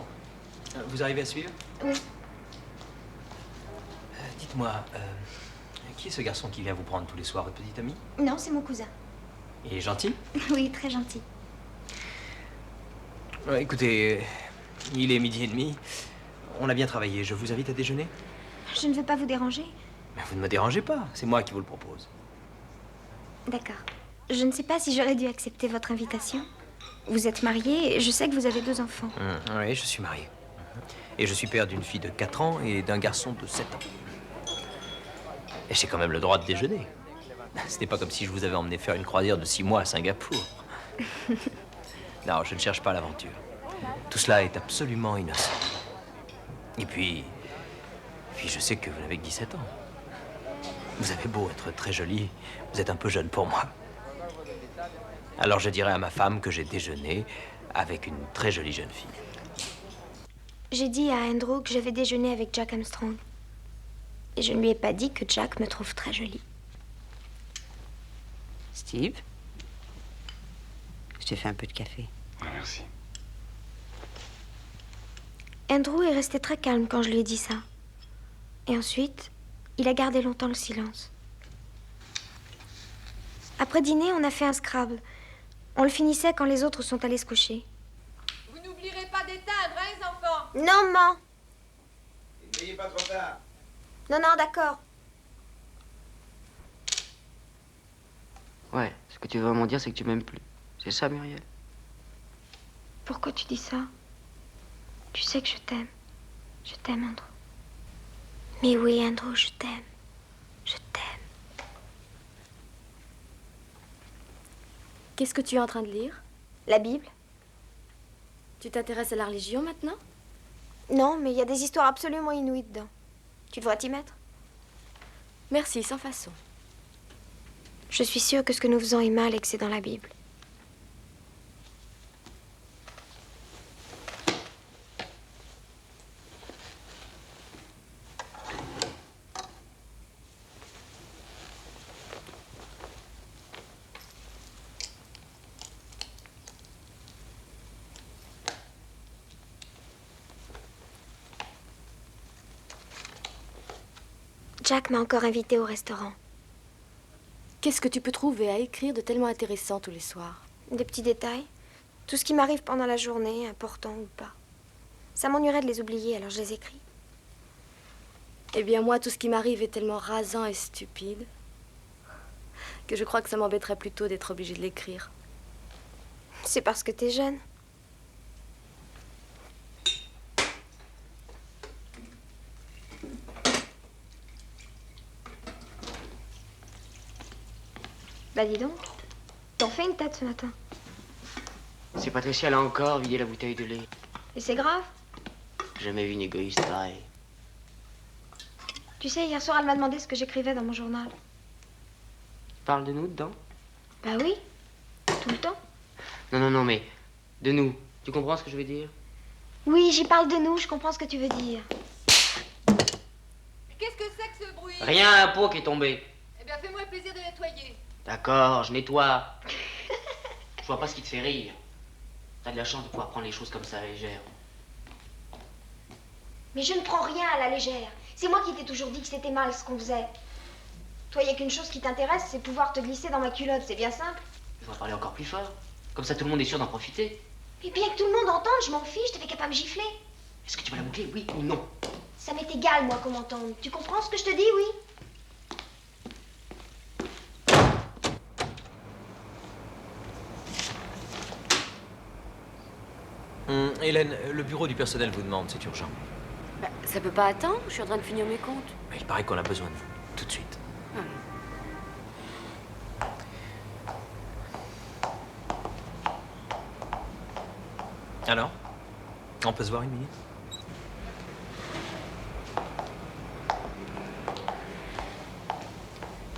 Vous arrivez à suivre? Oui. Dites-moi, qui est ce garçon qui vient vous prendre tous les soirs, votre petit ami? Non, c'est mon cousin. Il est gentil? Oui, très gentil. Écoutez, il est 12h30. On a bien travaillé. Je vous invite à déjeuner? Je ne veux pas vous déranger. Mais vous ne me dérangez pas. C'est moi qui vous le propose. D'accord. Je ne sais pas si j'aurais dû accepter votre invitation. Vous êtes marié et je sais que vous avez 2 enfants. Oui, je suis marié. Et je suis père d'une fille de 4 ans et d'un garçon de 7 ans. Et j'ai quand même le droit de déjeuner. Ce n'est pas comme si je vous avais emmené faire une croisière de 6 mois à Singapour. Non, je ne cherche pas l'aventure. Tout cela est absolument innocent. Et puis je sais que vous n'avez que 17 ans. Vous avez beau être très jolie, vous êtes un peu jeune pour moi. Alors je dirai à ma femme que j'ai déjeuné avec une très jolie jeune fille. J'ai dit à Andrew que j'avais déjeuné avec Jack Armstrong. Et je ne lui ai pas dit que Jack me trouve très jolie. Steve, je t'ai fait un peu de café. Merci. Andrew est resté très calme quand je lui ai dit ça. Et ensuite, il a gardé longtemps le silence. Après dîner, on a fait un Scrabble. On le finissait quand les autres sont allés se coucher. Vous n'oublierez pas d'éteindre, hein, les enfants? Non, maman. N'ayez pas trop tard. Non, non, d'accord. Ouais, ce que tu veux vraiment dire, c'est que tu m'aimes plus. C'est ça, Muriel? Pourquoi tu dis ça? Tu sais que je t'aime. Je t'aime, Andrew. Mais oui, Andrew, je t'aime. Je t'aime. Qu'est-ce que tu es en train de lire? La Bible? Tu t'intéresses à la religion maintenant? Non, mais il y a des histoires absolument inouïes dedans. Tu devrais t'y mettre. Merci, sans façon. Je suis sûre que ce que nous faisons est mal et que c'est dans la Bible. Jack m'a encore invité au restaurant. Qu'est-ce que tu peux trouver à écrire de tellement intéressant tous les soirs? Des petits détails. Tout ce qui m'arrive pendant la journée, important ou pas. Ça m'ennuierait de les oublier, alors je les écris. Eh bien, moi, tout ce qui m'arrive est tellement rasant et stupide que je crois que ça m'embêterait plutôt d'être obligée de l'écrire. C'est parce que t'es jeune. Bah dis donc, t'en fais une tête ce matin. C'est Patricia là encore vidé la bouteille de lait. Et c'est grave. Jamais vu une égoïste pareille. Tu sais, hier soir, elle m'a demandé ce que j'écrivais dans mon journal. Parle de nous dedans? Bah oui, tout le temps. Non, mais de nous. Tu comprends ce que je veux dire? Oui, j'y parle de nous, je comprends ce que tu veux dire. Qu'est-ce que c'est que ce bruit? Rien, un pot qui est tombé. Eh bien, fais-moi le plaisir de nettoyer. D'accord, je nettoie. Je vois pas ce qui te fait rire. T'as de la chance de pouvoir prendre les choses comme ça à la légère. Mais je ne prends rien à la légère. C'est moi qui t'ai toujours dit que c'était mal ce qu'on faisait. Toi, il n'y a qu'une chose qui t'intéresse, c'est pouvoir te glisser dans ma culotte, c'est bien simple. Je vais parler encore plus fort. Comme ça, tout le monde est sûr d'en profiter. Et bien que tout le monde entende, je m'en fiche, t'avais qu'à pas me gifler. Est-ce que tu vas la boucler, oui ou non? Ça m'est égal, moi, qu'on m'entende. Tu comprends ce que je te dis, oui? Hélène, le bureau du personnel vous demande, c'est urgent. Bah, ça peut pas attendre, je suis en train de finir mes comptes. Mais il paraît qu'on a besoin de vous, tout de suite. Alors? On peut se voir une minute?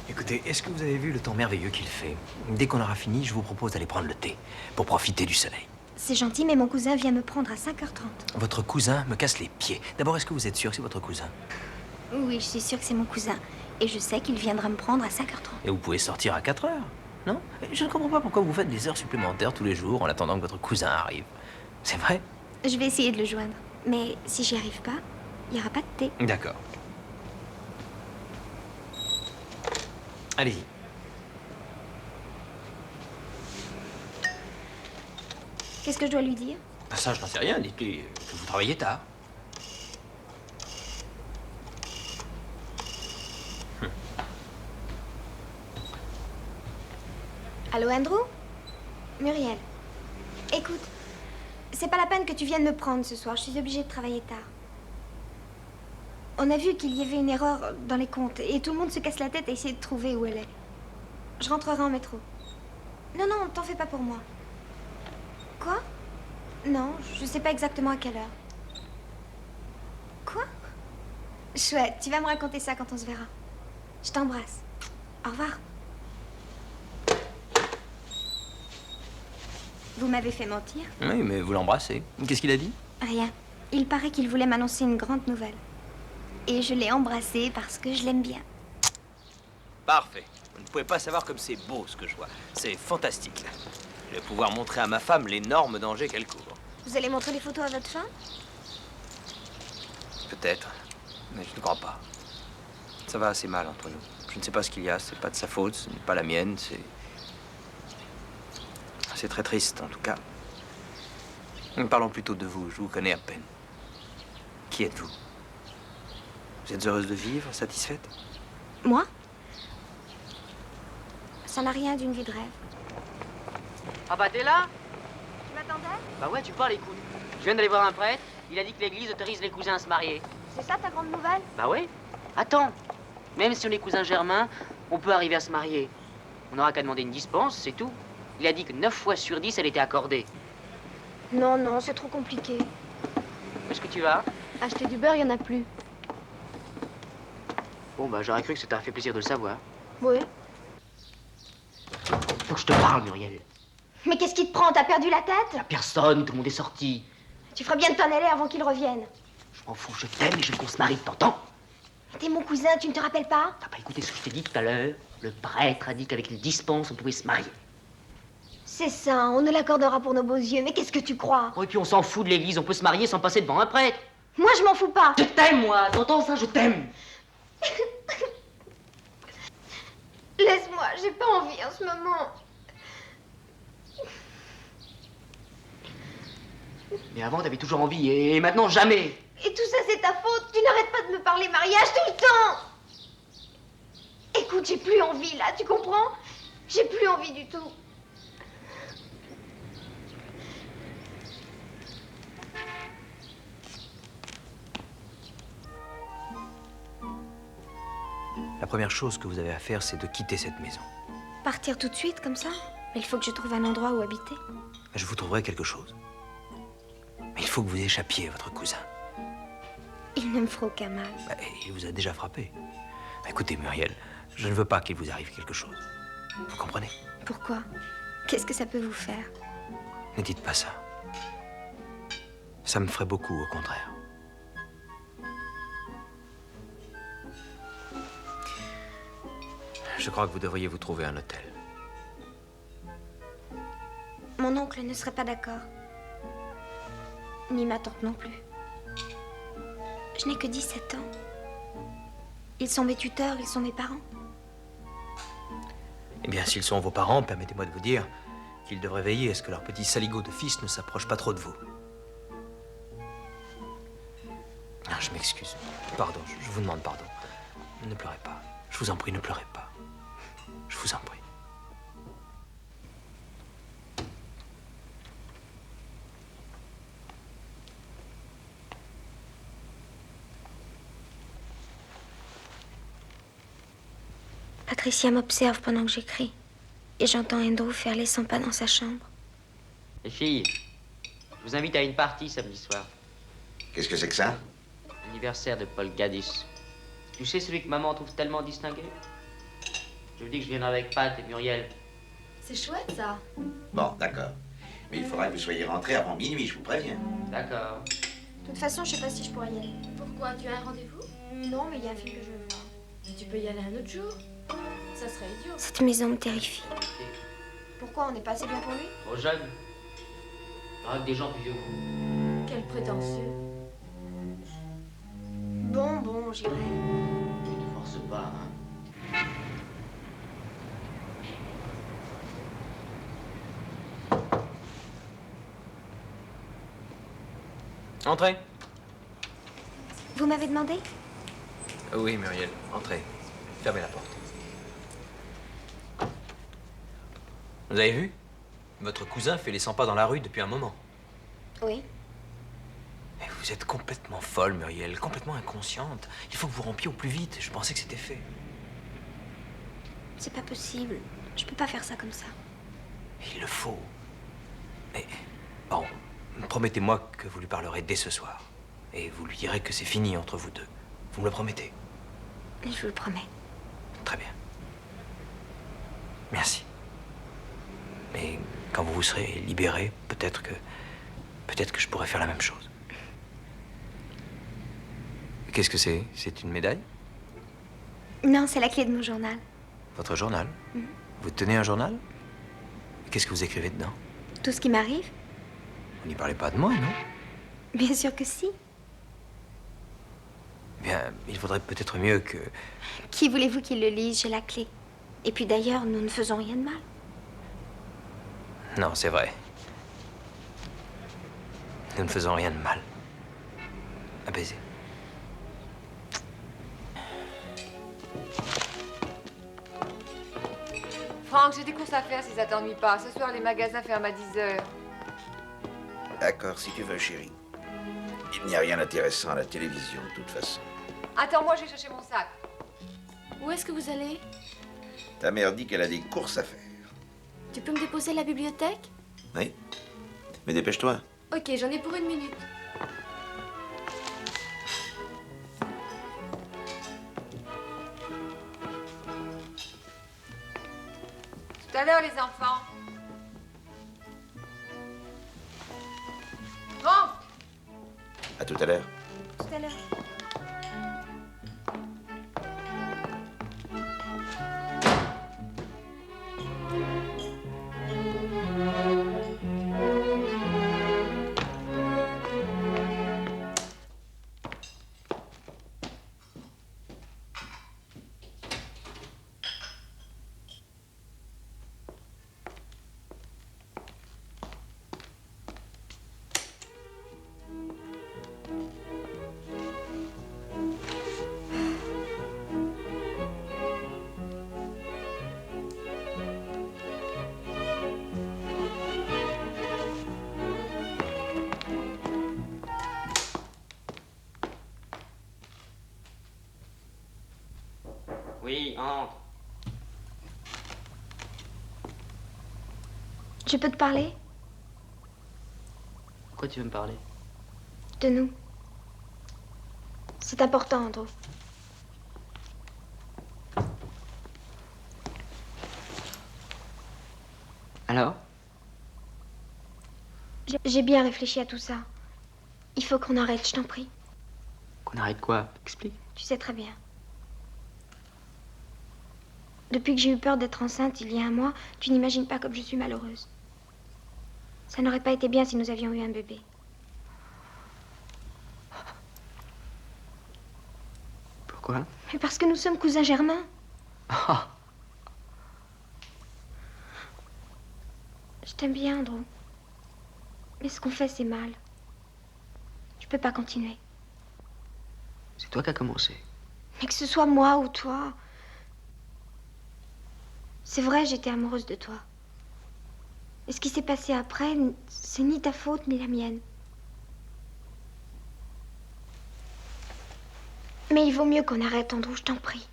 Écoutez, est-ce que vous avez vu le temps merveilleux qu'il fait? Dès qu'on aura fini, je vous propose d'aller prendre le thé, pour profiter du soleil. C'est gentil, mais mon cousin vient me prendre à 5h30. Votre cousin me casse les pieds. D'abord, est-ce que vous êtes sûr que c'est votre cousin? Oui, je suis sûre que c'est mon cousin. Et je sais qu'il viendra me prendre à 5h30. Et vous pouvez sortir à 4 heures, non? Je ne comprends pas pourquoi vous faites des heures supplémentaires tous les jours en attendant que votre cousin arrive. C'est vrai? Je vais essayer de le joindre. Mais si j'y arrive pas, il n'y aura pas de thé. D'accord. Allez-y. Qu'est-ce que je dois lui dire? Ça, je n'en sais rien. Dites-lui que vous travaillez tard. Allô, Andrew? Muriel. Écoute, c'est pas la peine que tu viennes me prendre ce soir. Je suis obligée de travailler tard. On a vu qu'il y avait une erreur dans les comptes et tout le monde se casse la tête à essayer de trouver où elle est. Je rentrerai en métro. Non, non, t'en fais pas pour moi. Quoi? Non, je sais pas exactement à quelle heure. Quoi? Chouette, tu vas me raconter ça quand on se verra. Je t'embrasse. Au revoir. Vous m'avez fait mentir? Oui, mais vous l'embrassez. Qu'est-ce qu'il a dit? Rien. Il paraît qu'il voulait m'annoncer une grande nouvelle. Et je l'ai embrassé parce que je l'aime bien. Parfait. Vous ne pouvez pas savoir comme c'est beau ce que je vois. C'est fantastique. Je vais pouvoir montrer à ma femme l'énorme danger qu'elle court. Vous allez montrer les photos à votre femme? Peut-être, mais je ne crois pas. Ça va assez mal entre nous. Je ne sais pas ce qu'il y a, c'est pas de sa faute, ce n'est pas la mienne, c'est très triste, en tout cas. Parlons plutôt de vous, je vous connais à peine. Qui êtes-vous? Vous êtes heureuse de vivre, satisfaite? Moi? Ça n'a rien d'une vie de rêve. Ah bah t'es là? Je m'attendais? Bah ouais, tu parles, écoute. Je viens d'aller voir un prêtre. Il a dit que l'église autorise les cousins à se marier. C'est ça ta grande nouvelle? Bah ouais. Attends. Même si on est cousins germains, on peut arriver à se marier. On n'aura qu'à demander une dispense, c'est tout. Il a dit que 9 fois sur 10, elle était accordée. Non, non, c'est trop compliqué. Où est-ce que tu vas? Acheter du beurre, il n'y en a plus. Bon, bah j'aurais cru que ça t'aurait fait plaisir de le savoir. Oui. Faut que je te parle, Muriel. Mais qu'est-ce qui te prend? T'as perdu la tête? Personne, tout le monde est sorti. Tu ferais bien de t'en aller avant qu'il revienne. Je m'en fous, je t'aime et je veux qu'on se marie, t'entends? T'es mon cousin, tu ne te rappelles pas? T'as pas écouté ce que je t'ai dit tout à l'heure? Le prêtre a dit qu'avec une dispense, on pouvait se marier. C'est ça, on ne l'accordera pour nos beaux yeux, mais qu'est-ce que tu crois? Oh, et puis on s'en fout de l'église, on peut se marier sans passer devant un prêtre. Moi, je m'en fous pas. Je t'aime, moi, t'entends ça? Je t'aime. Laisse-moi, j'ai pas envie en ce moment. Mais avant, t'avais toujours envie, et maintenant, jamais. Et tout ça, c'est ta faute. Tu n'arrêtes pas de me parler mariage tout le temps. Écoute, j'ai plus envie, là, tu comprends? J'ai plus envie du tout. La première chose que vous avez à faire, c'est de quitter cette maison. Partir tout de suite, comme ça? Mais il faut que je trouve un endroit où habiter. Je vous trouverai quelque chose. Mais il faut que vous échappiez à votre cousin. Il ne me fera aucun mal. Il vous a déjà frappé. Écoutez, Muriel, je ne veux pas qu'il vous arrive quelque chose. Vous comprenez? Pourquoi? Qu'est-ce que ça peut vous faire? Ne dites pas ça. Ça me ferait beaucoup, au contraire. Je crois que vous devriez vous trouver un hôtel. Mon oncle ne serait pas d'accord. Ni ma tante non plus. Je n'ai que 17 ans. Ils sont mes tuteurs, ils sont mes parents. Eh bien, s'ils sont vos parents, permettez-moi de vous dire qu'ils devraient veiller à ce que leur petit saligot de fils ne s'approche pas trop de vous. Ah, je m'excuse. Pardon, je vous demande pardon. Ne pleurez pas. Je vous en prie, ne pleurez pas. Je vous en prie. Patricia m'observe pendant que j'écris. Et j'entends Andrew faire les 100 pas dans sa chambre. Les filles, je vous invite à une partie samedi soir. Qu'est-ce que c'est que ça? Anniversaire de Paul Gaddis. Tu sais, celui que maman trouve tellement distingué? Je vous dis que je viendrai avec Pat et Muriel. C'est chouette, ça. Bon, d'accord. Mais il faudra que vous soyez rentrés avant minuit, je vous préviens. D'accord. De toute façon, je sais pas si je pourrais y aller. Pourquoi? Tu as un rendez-vous? Non, mais il y a un film que je veux voir. Mais tu peux y aller un autre jour. Ça serait idiot. Cette maison me terrifie. Pourquoi? On n'est pas assez bien pour lui? Trop jeune. Avec des gens plus vieux que vous. Quel prétentieux. Bon, j'irai. Ne te force pas, hein. Entrez. Vous m'avez demandé? Oui, Muriel, entrez. Fermez la porte. Vous avez vu? Votre cousin fait les 100 pas dans la rue depuis un moment. Oui. Mais vous êtes complètement folle, Muriel, complètement inconsciente. Il faut que vous rompiez au plus vite. Je pensais que c'était fait. C'est pas possible. Je peux pas faire ça comme ça. Il le faut. Mais bon, promettez-moi que vous lui parlerez dès ce soir. Et vous lui direz que c'est fini entre vous deux. Vous me le promettez? Je vous le promets. Très bien. Merci. Mais quand vous serez libéré, peut-être que je pourrai faire la même chose. Qu'est-ce que c'est? C'est une médaille? Non, c'est la clé de mon journal. Votre journal? Mhm. Vous tenez un journal? Qu'est-ce que vous écrivez dedans? Tout ce qui m'arrive? Vous n'y parlez pas de moi, non? Bien sûr que si. Bien, il faudrait peut-être mieux que... Qui voulez-vous qu'il le lise? J'ai la clé. Et puis d'ailleurs, nous ne faisons rien de mal. Non, c'est vrai. Nous ne faisons rien de mal. Un baiser. Franck, j'ai des courses à faire si ça t'ennuie pas. Ce soir, les magasins ferment à 10h. D'accord, si tu veux, chérie. Il n'y a rien d'intéressant à la télévision, de toute façon. Attends-moi, je vais chercher mon sac. Où est-ce que vous allez? Ta mère dit qu'elle a des courses à faire. Tu peux me déposer à la bibliothèque? Oui. Mais dépêche-toi. Ok, j'en ai pour 1 minute. Tout à l'heure, les enfants. Rentre. À tout à l'heure. Tout à l'heure. Oui, entre. Je peux te parler? Pourquoi tu veux me parler? De nous. C'est important, Andrew. Alors? J'ai bien réfléchi à tout ça. Il faut qu'on arrête, je t'en prie. Qu'on arrête quoi? Explique. Tu sais très bien. Depuis que j'ai eu peur d'être enceinte il y a 1 mois, tu n'imagines pas comme je suis malheureuse. Ça n'aurait pas été bien si nous avions eu un bébé. Pourquoi? Mais parce que nous sommes cousins germains. Je t'aime bien, Andrew. Mais ce qu'on fait, c'est mal. Je peux pas continuer. C'est toi qui as commencé. Mais que ce soit moi ou toi. C'est vrai, j'étais amoureuse de toi. Et ce qui s'est passé après, c'est ni ta faute ni la mienne. Mais il vaut mieux qu'on arrête, Andrew, je t'en prie.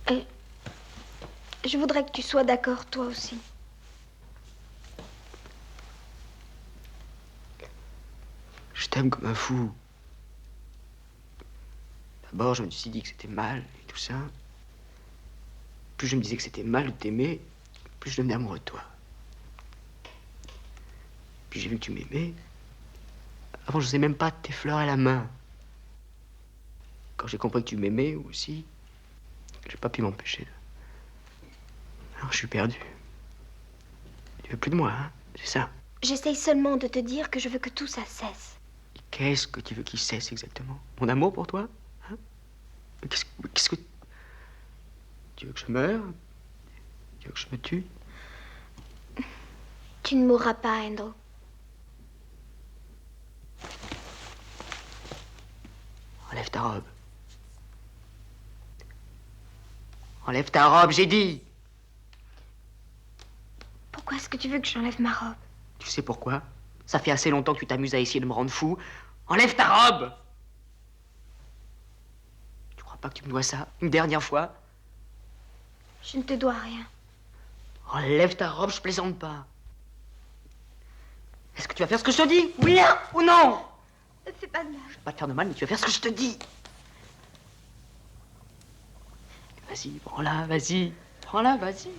Et je voudrais que tu sois d'accord, toi aussi. Je t'aime comme un fou. D'abord, je me suis dit que c'était mal et tout ça. Plus je me disais que c'était mal de t'aimer, plus je devenais amoureux de toi. Puis j'ai vu que tu m'aimais. Avant, je n'osais même pas tes fleurs à la main. Quand j'ai compris que tu m'aimais aussi, j'ai pas pu m'empêcher de... Alors, je suis perdu. Tu veux plus de moi, hein? C'est ça. J'essaye seulement de te dire que je veux que tout ça cesse. Qu'est-ce que tu veux qu'il cesse exactement? Mon amour pour toi? Hein? Qu'est-ce que... Tu veux que je meure? Tu veux que je me tue? Tu ne mourras pas, Andrew. Enlève ta robe. Enlève ta robe, j'ai dit! Pourquoi est-ce que tu veux que j'enlève ma robe? Tu sais pourquoi? Ça fait assez longtemps que tu t'amuses à essayer de me rendre fou. Enlève ta robe! Tu crois pas que tu me dois ça? Une dernière fois? Je ne te dois rien. Enlève ta robe, je plaisante pas. Est-ce que tu vas faire ce que je te dis? Oui ou non? Ne fais pas de mal. Je vais pas te faire de mal, mais tu vas faire ce que je te dis. Vas-y, prends-la, vas-y. Prends-la, vas-y.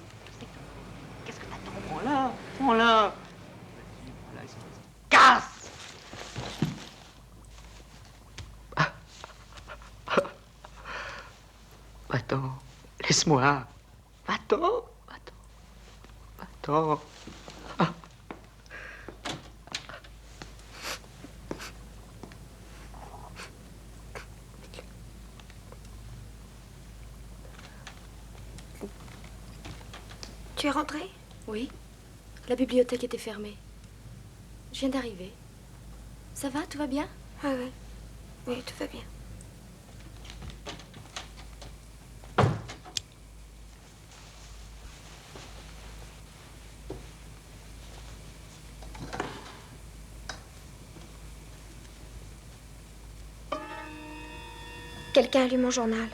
Qu'est-ce que t'attends? Prends-la, prends-la. Vas-y, prends-la, casse! Va-t'en, laisse-moi. Va-t'en, va-t'en, va-t'en. Tu es rentrée? Oui. La bibliothèque était fermée. Je viens d'arriver. Ça va? Tout va bien? Oui, oui. Oui, tout va bien. Quelqu'un a lu mon journal.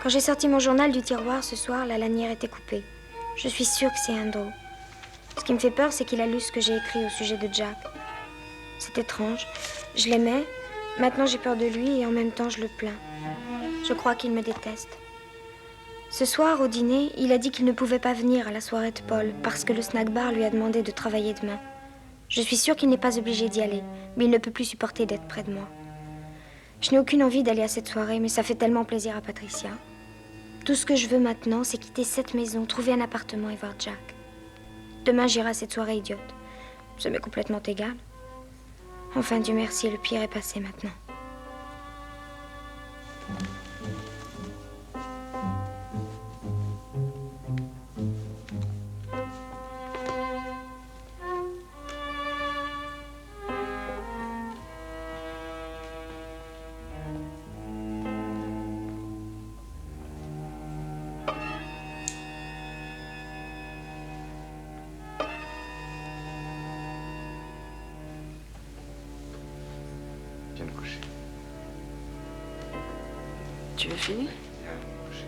Quand j'ai sorti mon journal du tiroir ce soir, la lanière était coupée. Je suis sûre que c'est Andrew. Ce qui me fait peur, c'est qu'il a lu ce que j'ai écrit au sujet de Jack. C'est étrange. Je l'aimais. Maintenant, j'ai peur de lui et en même temps, je le plains. Je crois qu'il me déteste. Ce soir, au dîner, il a dit qu'il ne pouvait pas venir à la soirée de Paul parce que le snack bar lui a demandé de travailler demain. Je suis sûre qu'il n'est pas obligé d'y aller, mais il ne peut plus supporter d'être près de moi. Je n'ai aucune envie d'aller à cette soirée, mais ça fait tellement plaisir à Patricia. Tout ce que je veux maintenant, c'est quitter cette maison, trouver un appartement et voir Jack. Demain, j'irai à cette soirée idiote. Ça m'est complètement égal. Enfin, Dieu merci, le pire est passé maintenant. Viens te coucher. Tu veux finir? Viens te coucher.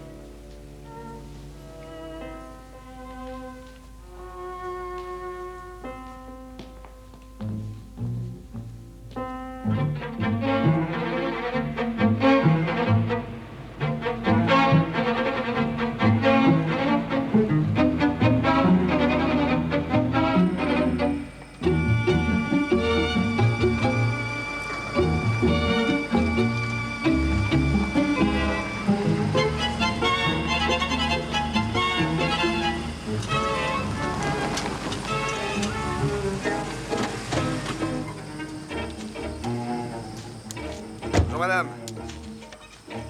Bonjour madame.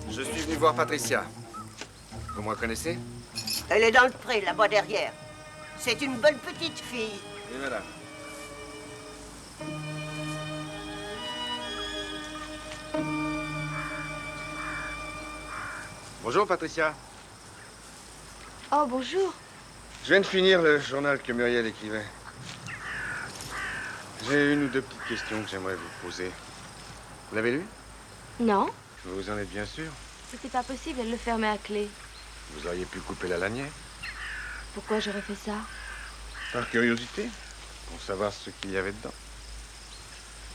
Je suis venu voir Patricia. Vous me reconnaissez? Elle est dans le pré, là-bas derrière. C'est une bonne petite fille. Oui madame. Bonjour Patricia. Oh, bonjour. Je viens de finir le journal que Muriel écrivait. J'ai une ou deux petites questions que j'aimerais vous poser. Vous l'avez lu? Non, Vous en êtes bien sûr? c'était pas possible, elle le fermait à clé. Vous auriez pu couper la lanière? Pourquoi j'aurais fait ça? Par curiosité, pour savoir ce qu'il y avait dedans.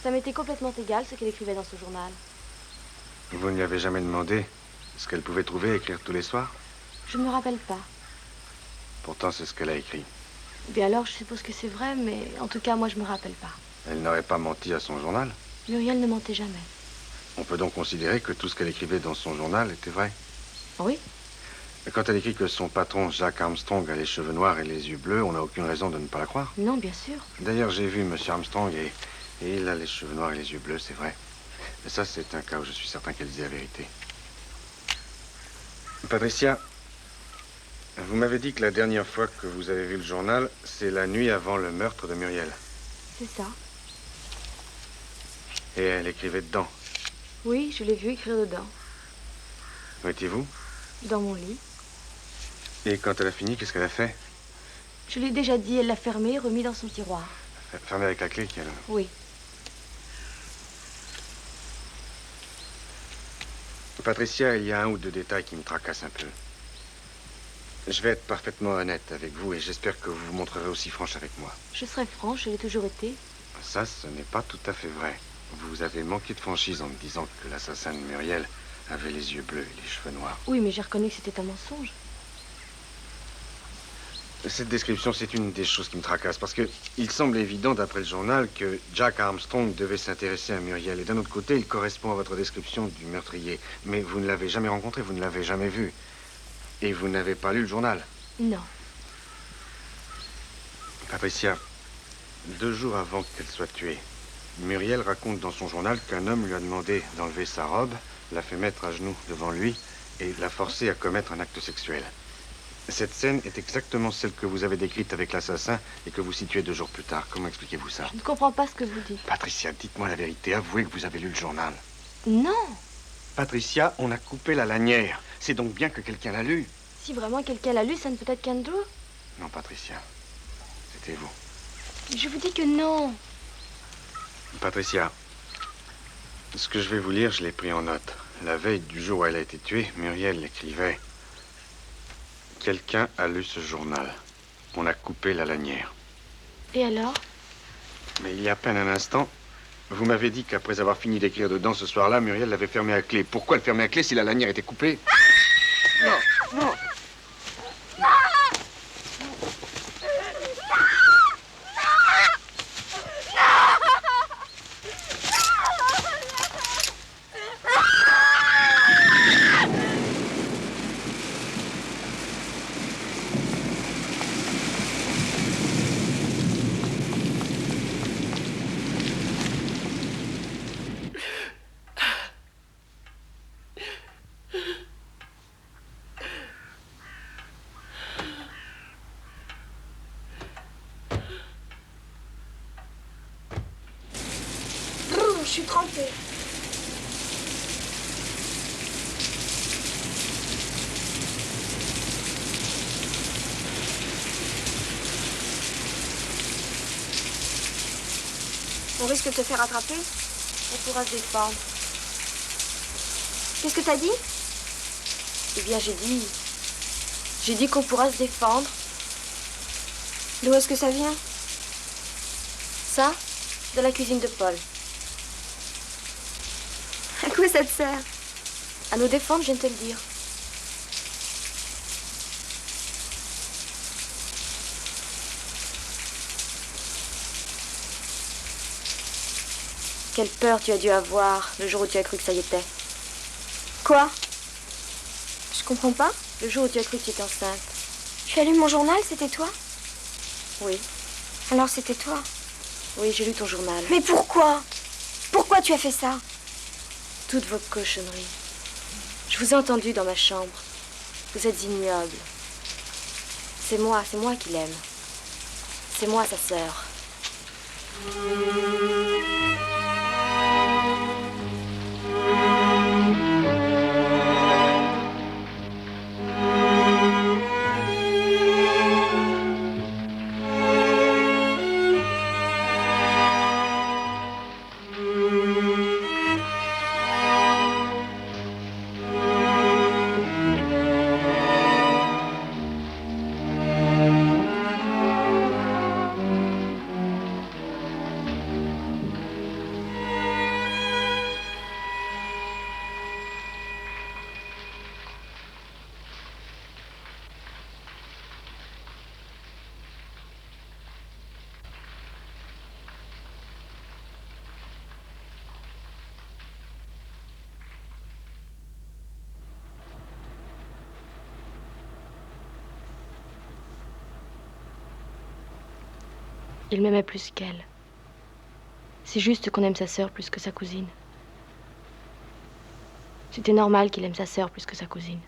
Ça m'était complètement égal ce qu'elle écrivait dans ce journal. Vous ne lui avez jamais demandé ce qu'elle pouvait trouver à écrire tous les soirs? Je me rappelle pas. Pourtant, c'est ce qu'elle a écrit. Bien alors, je suppose que c'est vrai, mais en tout cas, moi, je me rappelle pas. Elle n'aurait pas menti à son journal. Muriel ne mentait jamais. On peut donc considérer que tout ce qu'elle écrivait dans son journal était vrai. Oui. Mais quand elle écrit que son patron, Jack Armstrong, a les cheveux noirs et les yeux bleus, on n'a aucune raison de ne pas la croire. Non, bien sûr. D'ailleurs, j'ai vu M. Armstrong et il a les cheveux noirs et les yeux bleus, c'est vrai. Mais ça, c'est un cas où je suis certain qu'elle disait la vérité. Patricia, vous m'avez dit que la dernière fois que vous avez vu le journal, c'est la nuit avant le meurtre de Muriel. C'est ça. Et elle écrivait dedans. Oui, je l'ai vu écrire dedans. Où étiez-vous? Dans mon lit. Et quand elle a fini, qu'est-ce qu'elle a fait? Je l'ai déjà dit, elle l'a fermé et remis dans son tiroir. Fermée avec la clé qu'elle... Oui. Patricia, il y a un ou deux détails qui me tracassent un peu. Je vais être parfaitement honnête avec vous et j'espère que vous vous montrerez aussi franche avec moi. Je serai franche, je l'ai toujours été. Ça, ce n'est pas tout à fait vrai. Vous avez manqué de franchise en me disant que l'assassin de Muriel avait les yeux bleus et les cheveux noirs. Oui, mais j'ai reconnu que c'était un mensonge. Cette description, c'est une des choses qui me tracasse parce que il semble évident, d'après le journal, que Jack Armstrong devait s'intéresser à Muriel. Et d'un autre côté, il correspond à votre description du meurtrier. Mais vous ne l'avez jamais rencontré, vous ne l'avez jamais vu. Et vous n'avez pas lu le journal? Non. Patricia, 2 jours avant qu'elle soit tuée, Muriel raconte dans son journal qu'un homme lui a demandé d'enlever sa robe, l'a fait mettre à genoux devant lui et l'a forcé à commettre un acte sexuel. Cette scène est exactement celle que vous avez décrite avec l'assassin et que vous situez 2 jours plus tard. Comment expliquez-vous ça? Je ne comprends pas ce que vous dites. Patricia, dites-moi la vérité. Avouez que vous avez lu le journal. Non. Patricia, on a coupé la lanière. C'est donc bien que quelqu'un l'a lu. Si vraiment quelqu'un l'a lu, ça ne peut être qu'Andrew. Non, Patricia. C'était vous. Je vous dis que non. Patricia, Ce que je vais vous lire, je l'ai pris en note. La veille du jour où elle a été tuée, Muriel écrivait « Quelqu'un a lu ce journal. On a coupé la lanière. » Et alors? Mais il y a à peine un instant, vous m'avez dit qu'après avoir fini d'écrire dedans ce soir-là, Muriel l'avait fermée à clé. Pourquoi le fermer à clé si la lanière était coupée? Non, non. Je suis trempée. On risque de se faire attraper? On pourra se défendre. Qu'est-ce que t'as dit? Eh bien, j'ai dit qu'on pourra se défendre. D'où est-ce que ça vient? Ça, de la cuisine de Paul. À quoi ça te sert? À nous défendre, je viens de te le dire. Quelle peur tu as dû avoir le jour où tu as cru que ça y était. Quoi? Je comprends pas. Le jour où tu as cru que tu étais enceinte. Tu as lu mon journal, c'était toi? Oui. Alors c'était toi? Oui, j'ai lu ton journal. Mais pourquoi? Pourquoi tu as fait ça? Toutes vos cochonneries. Je vous ai entendu dans ma chambre. Vous êtes ignoble. C'est moi qui l'aime. C'est moi, sa sœur. Il m'aimait plus qu'elle. C'est juste qu'on aime sa sœur plus que sa cousine. C'était normal qu'il aime sa sœur plus que sa cousine.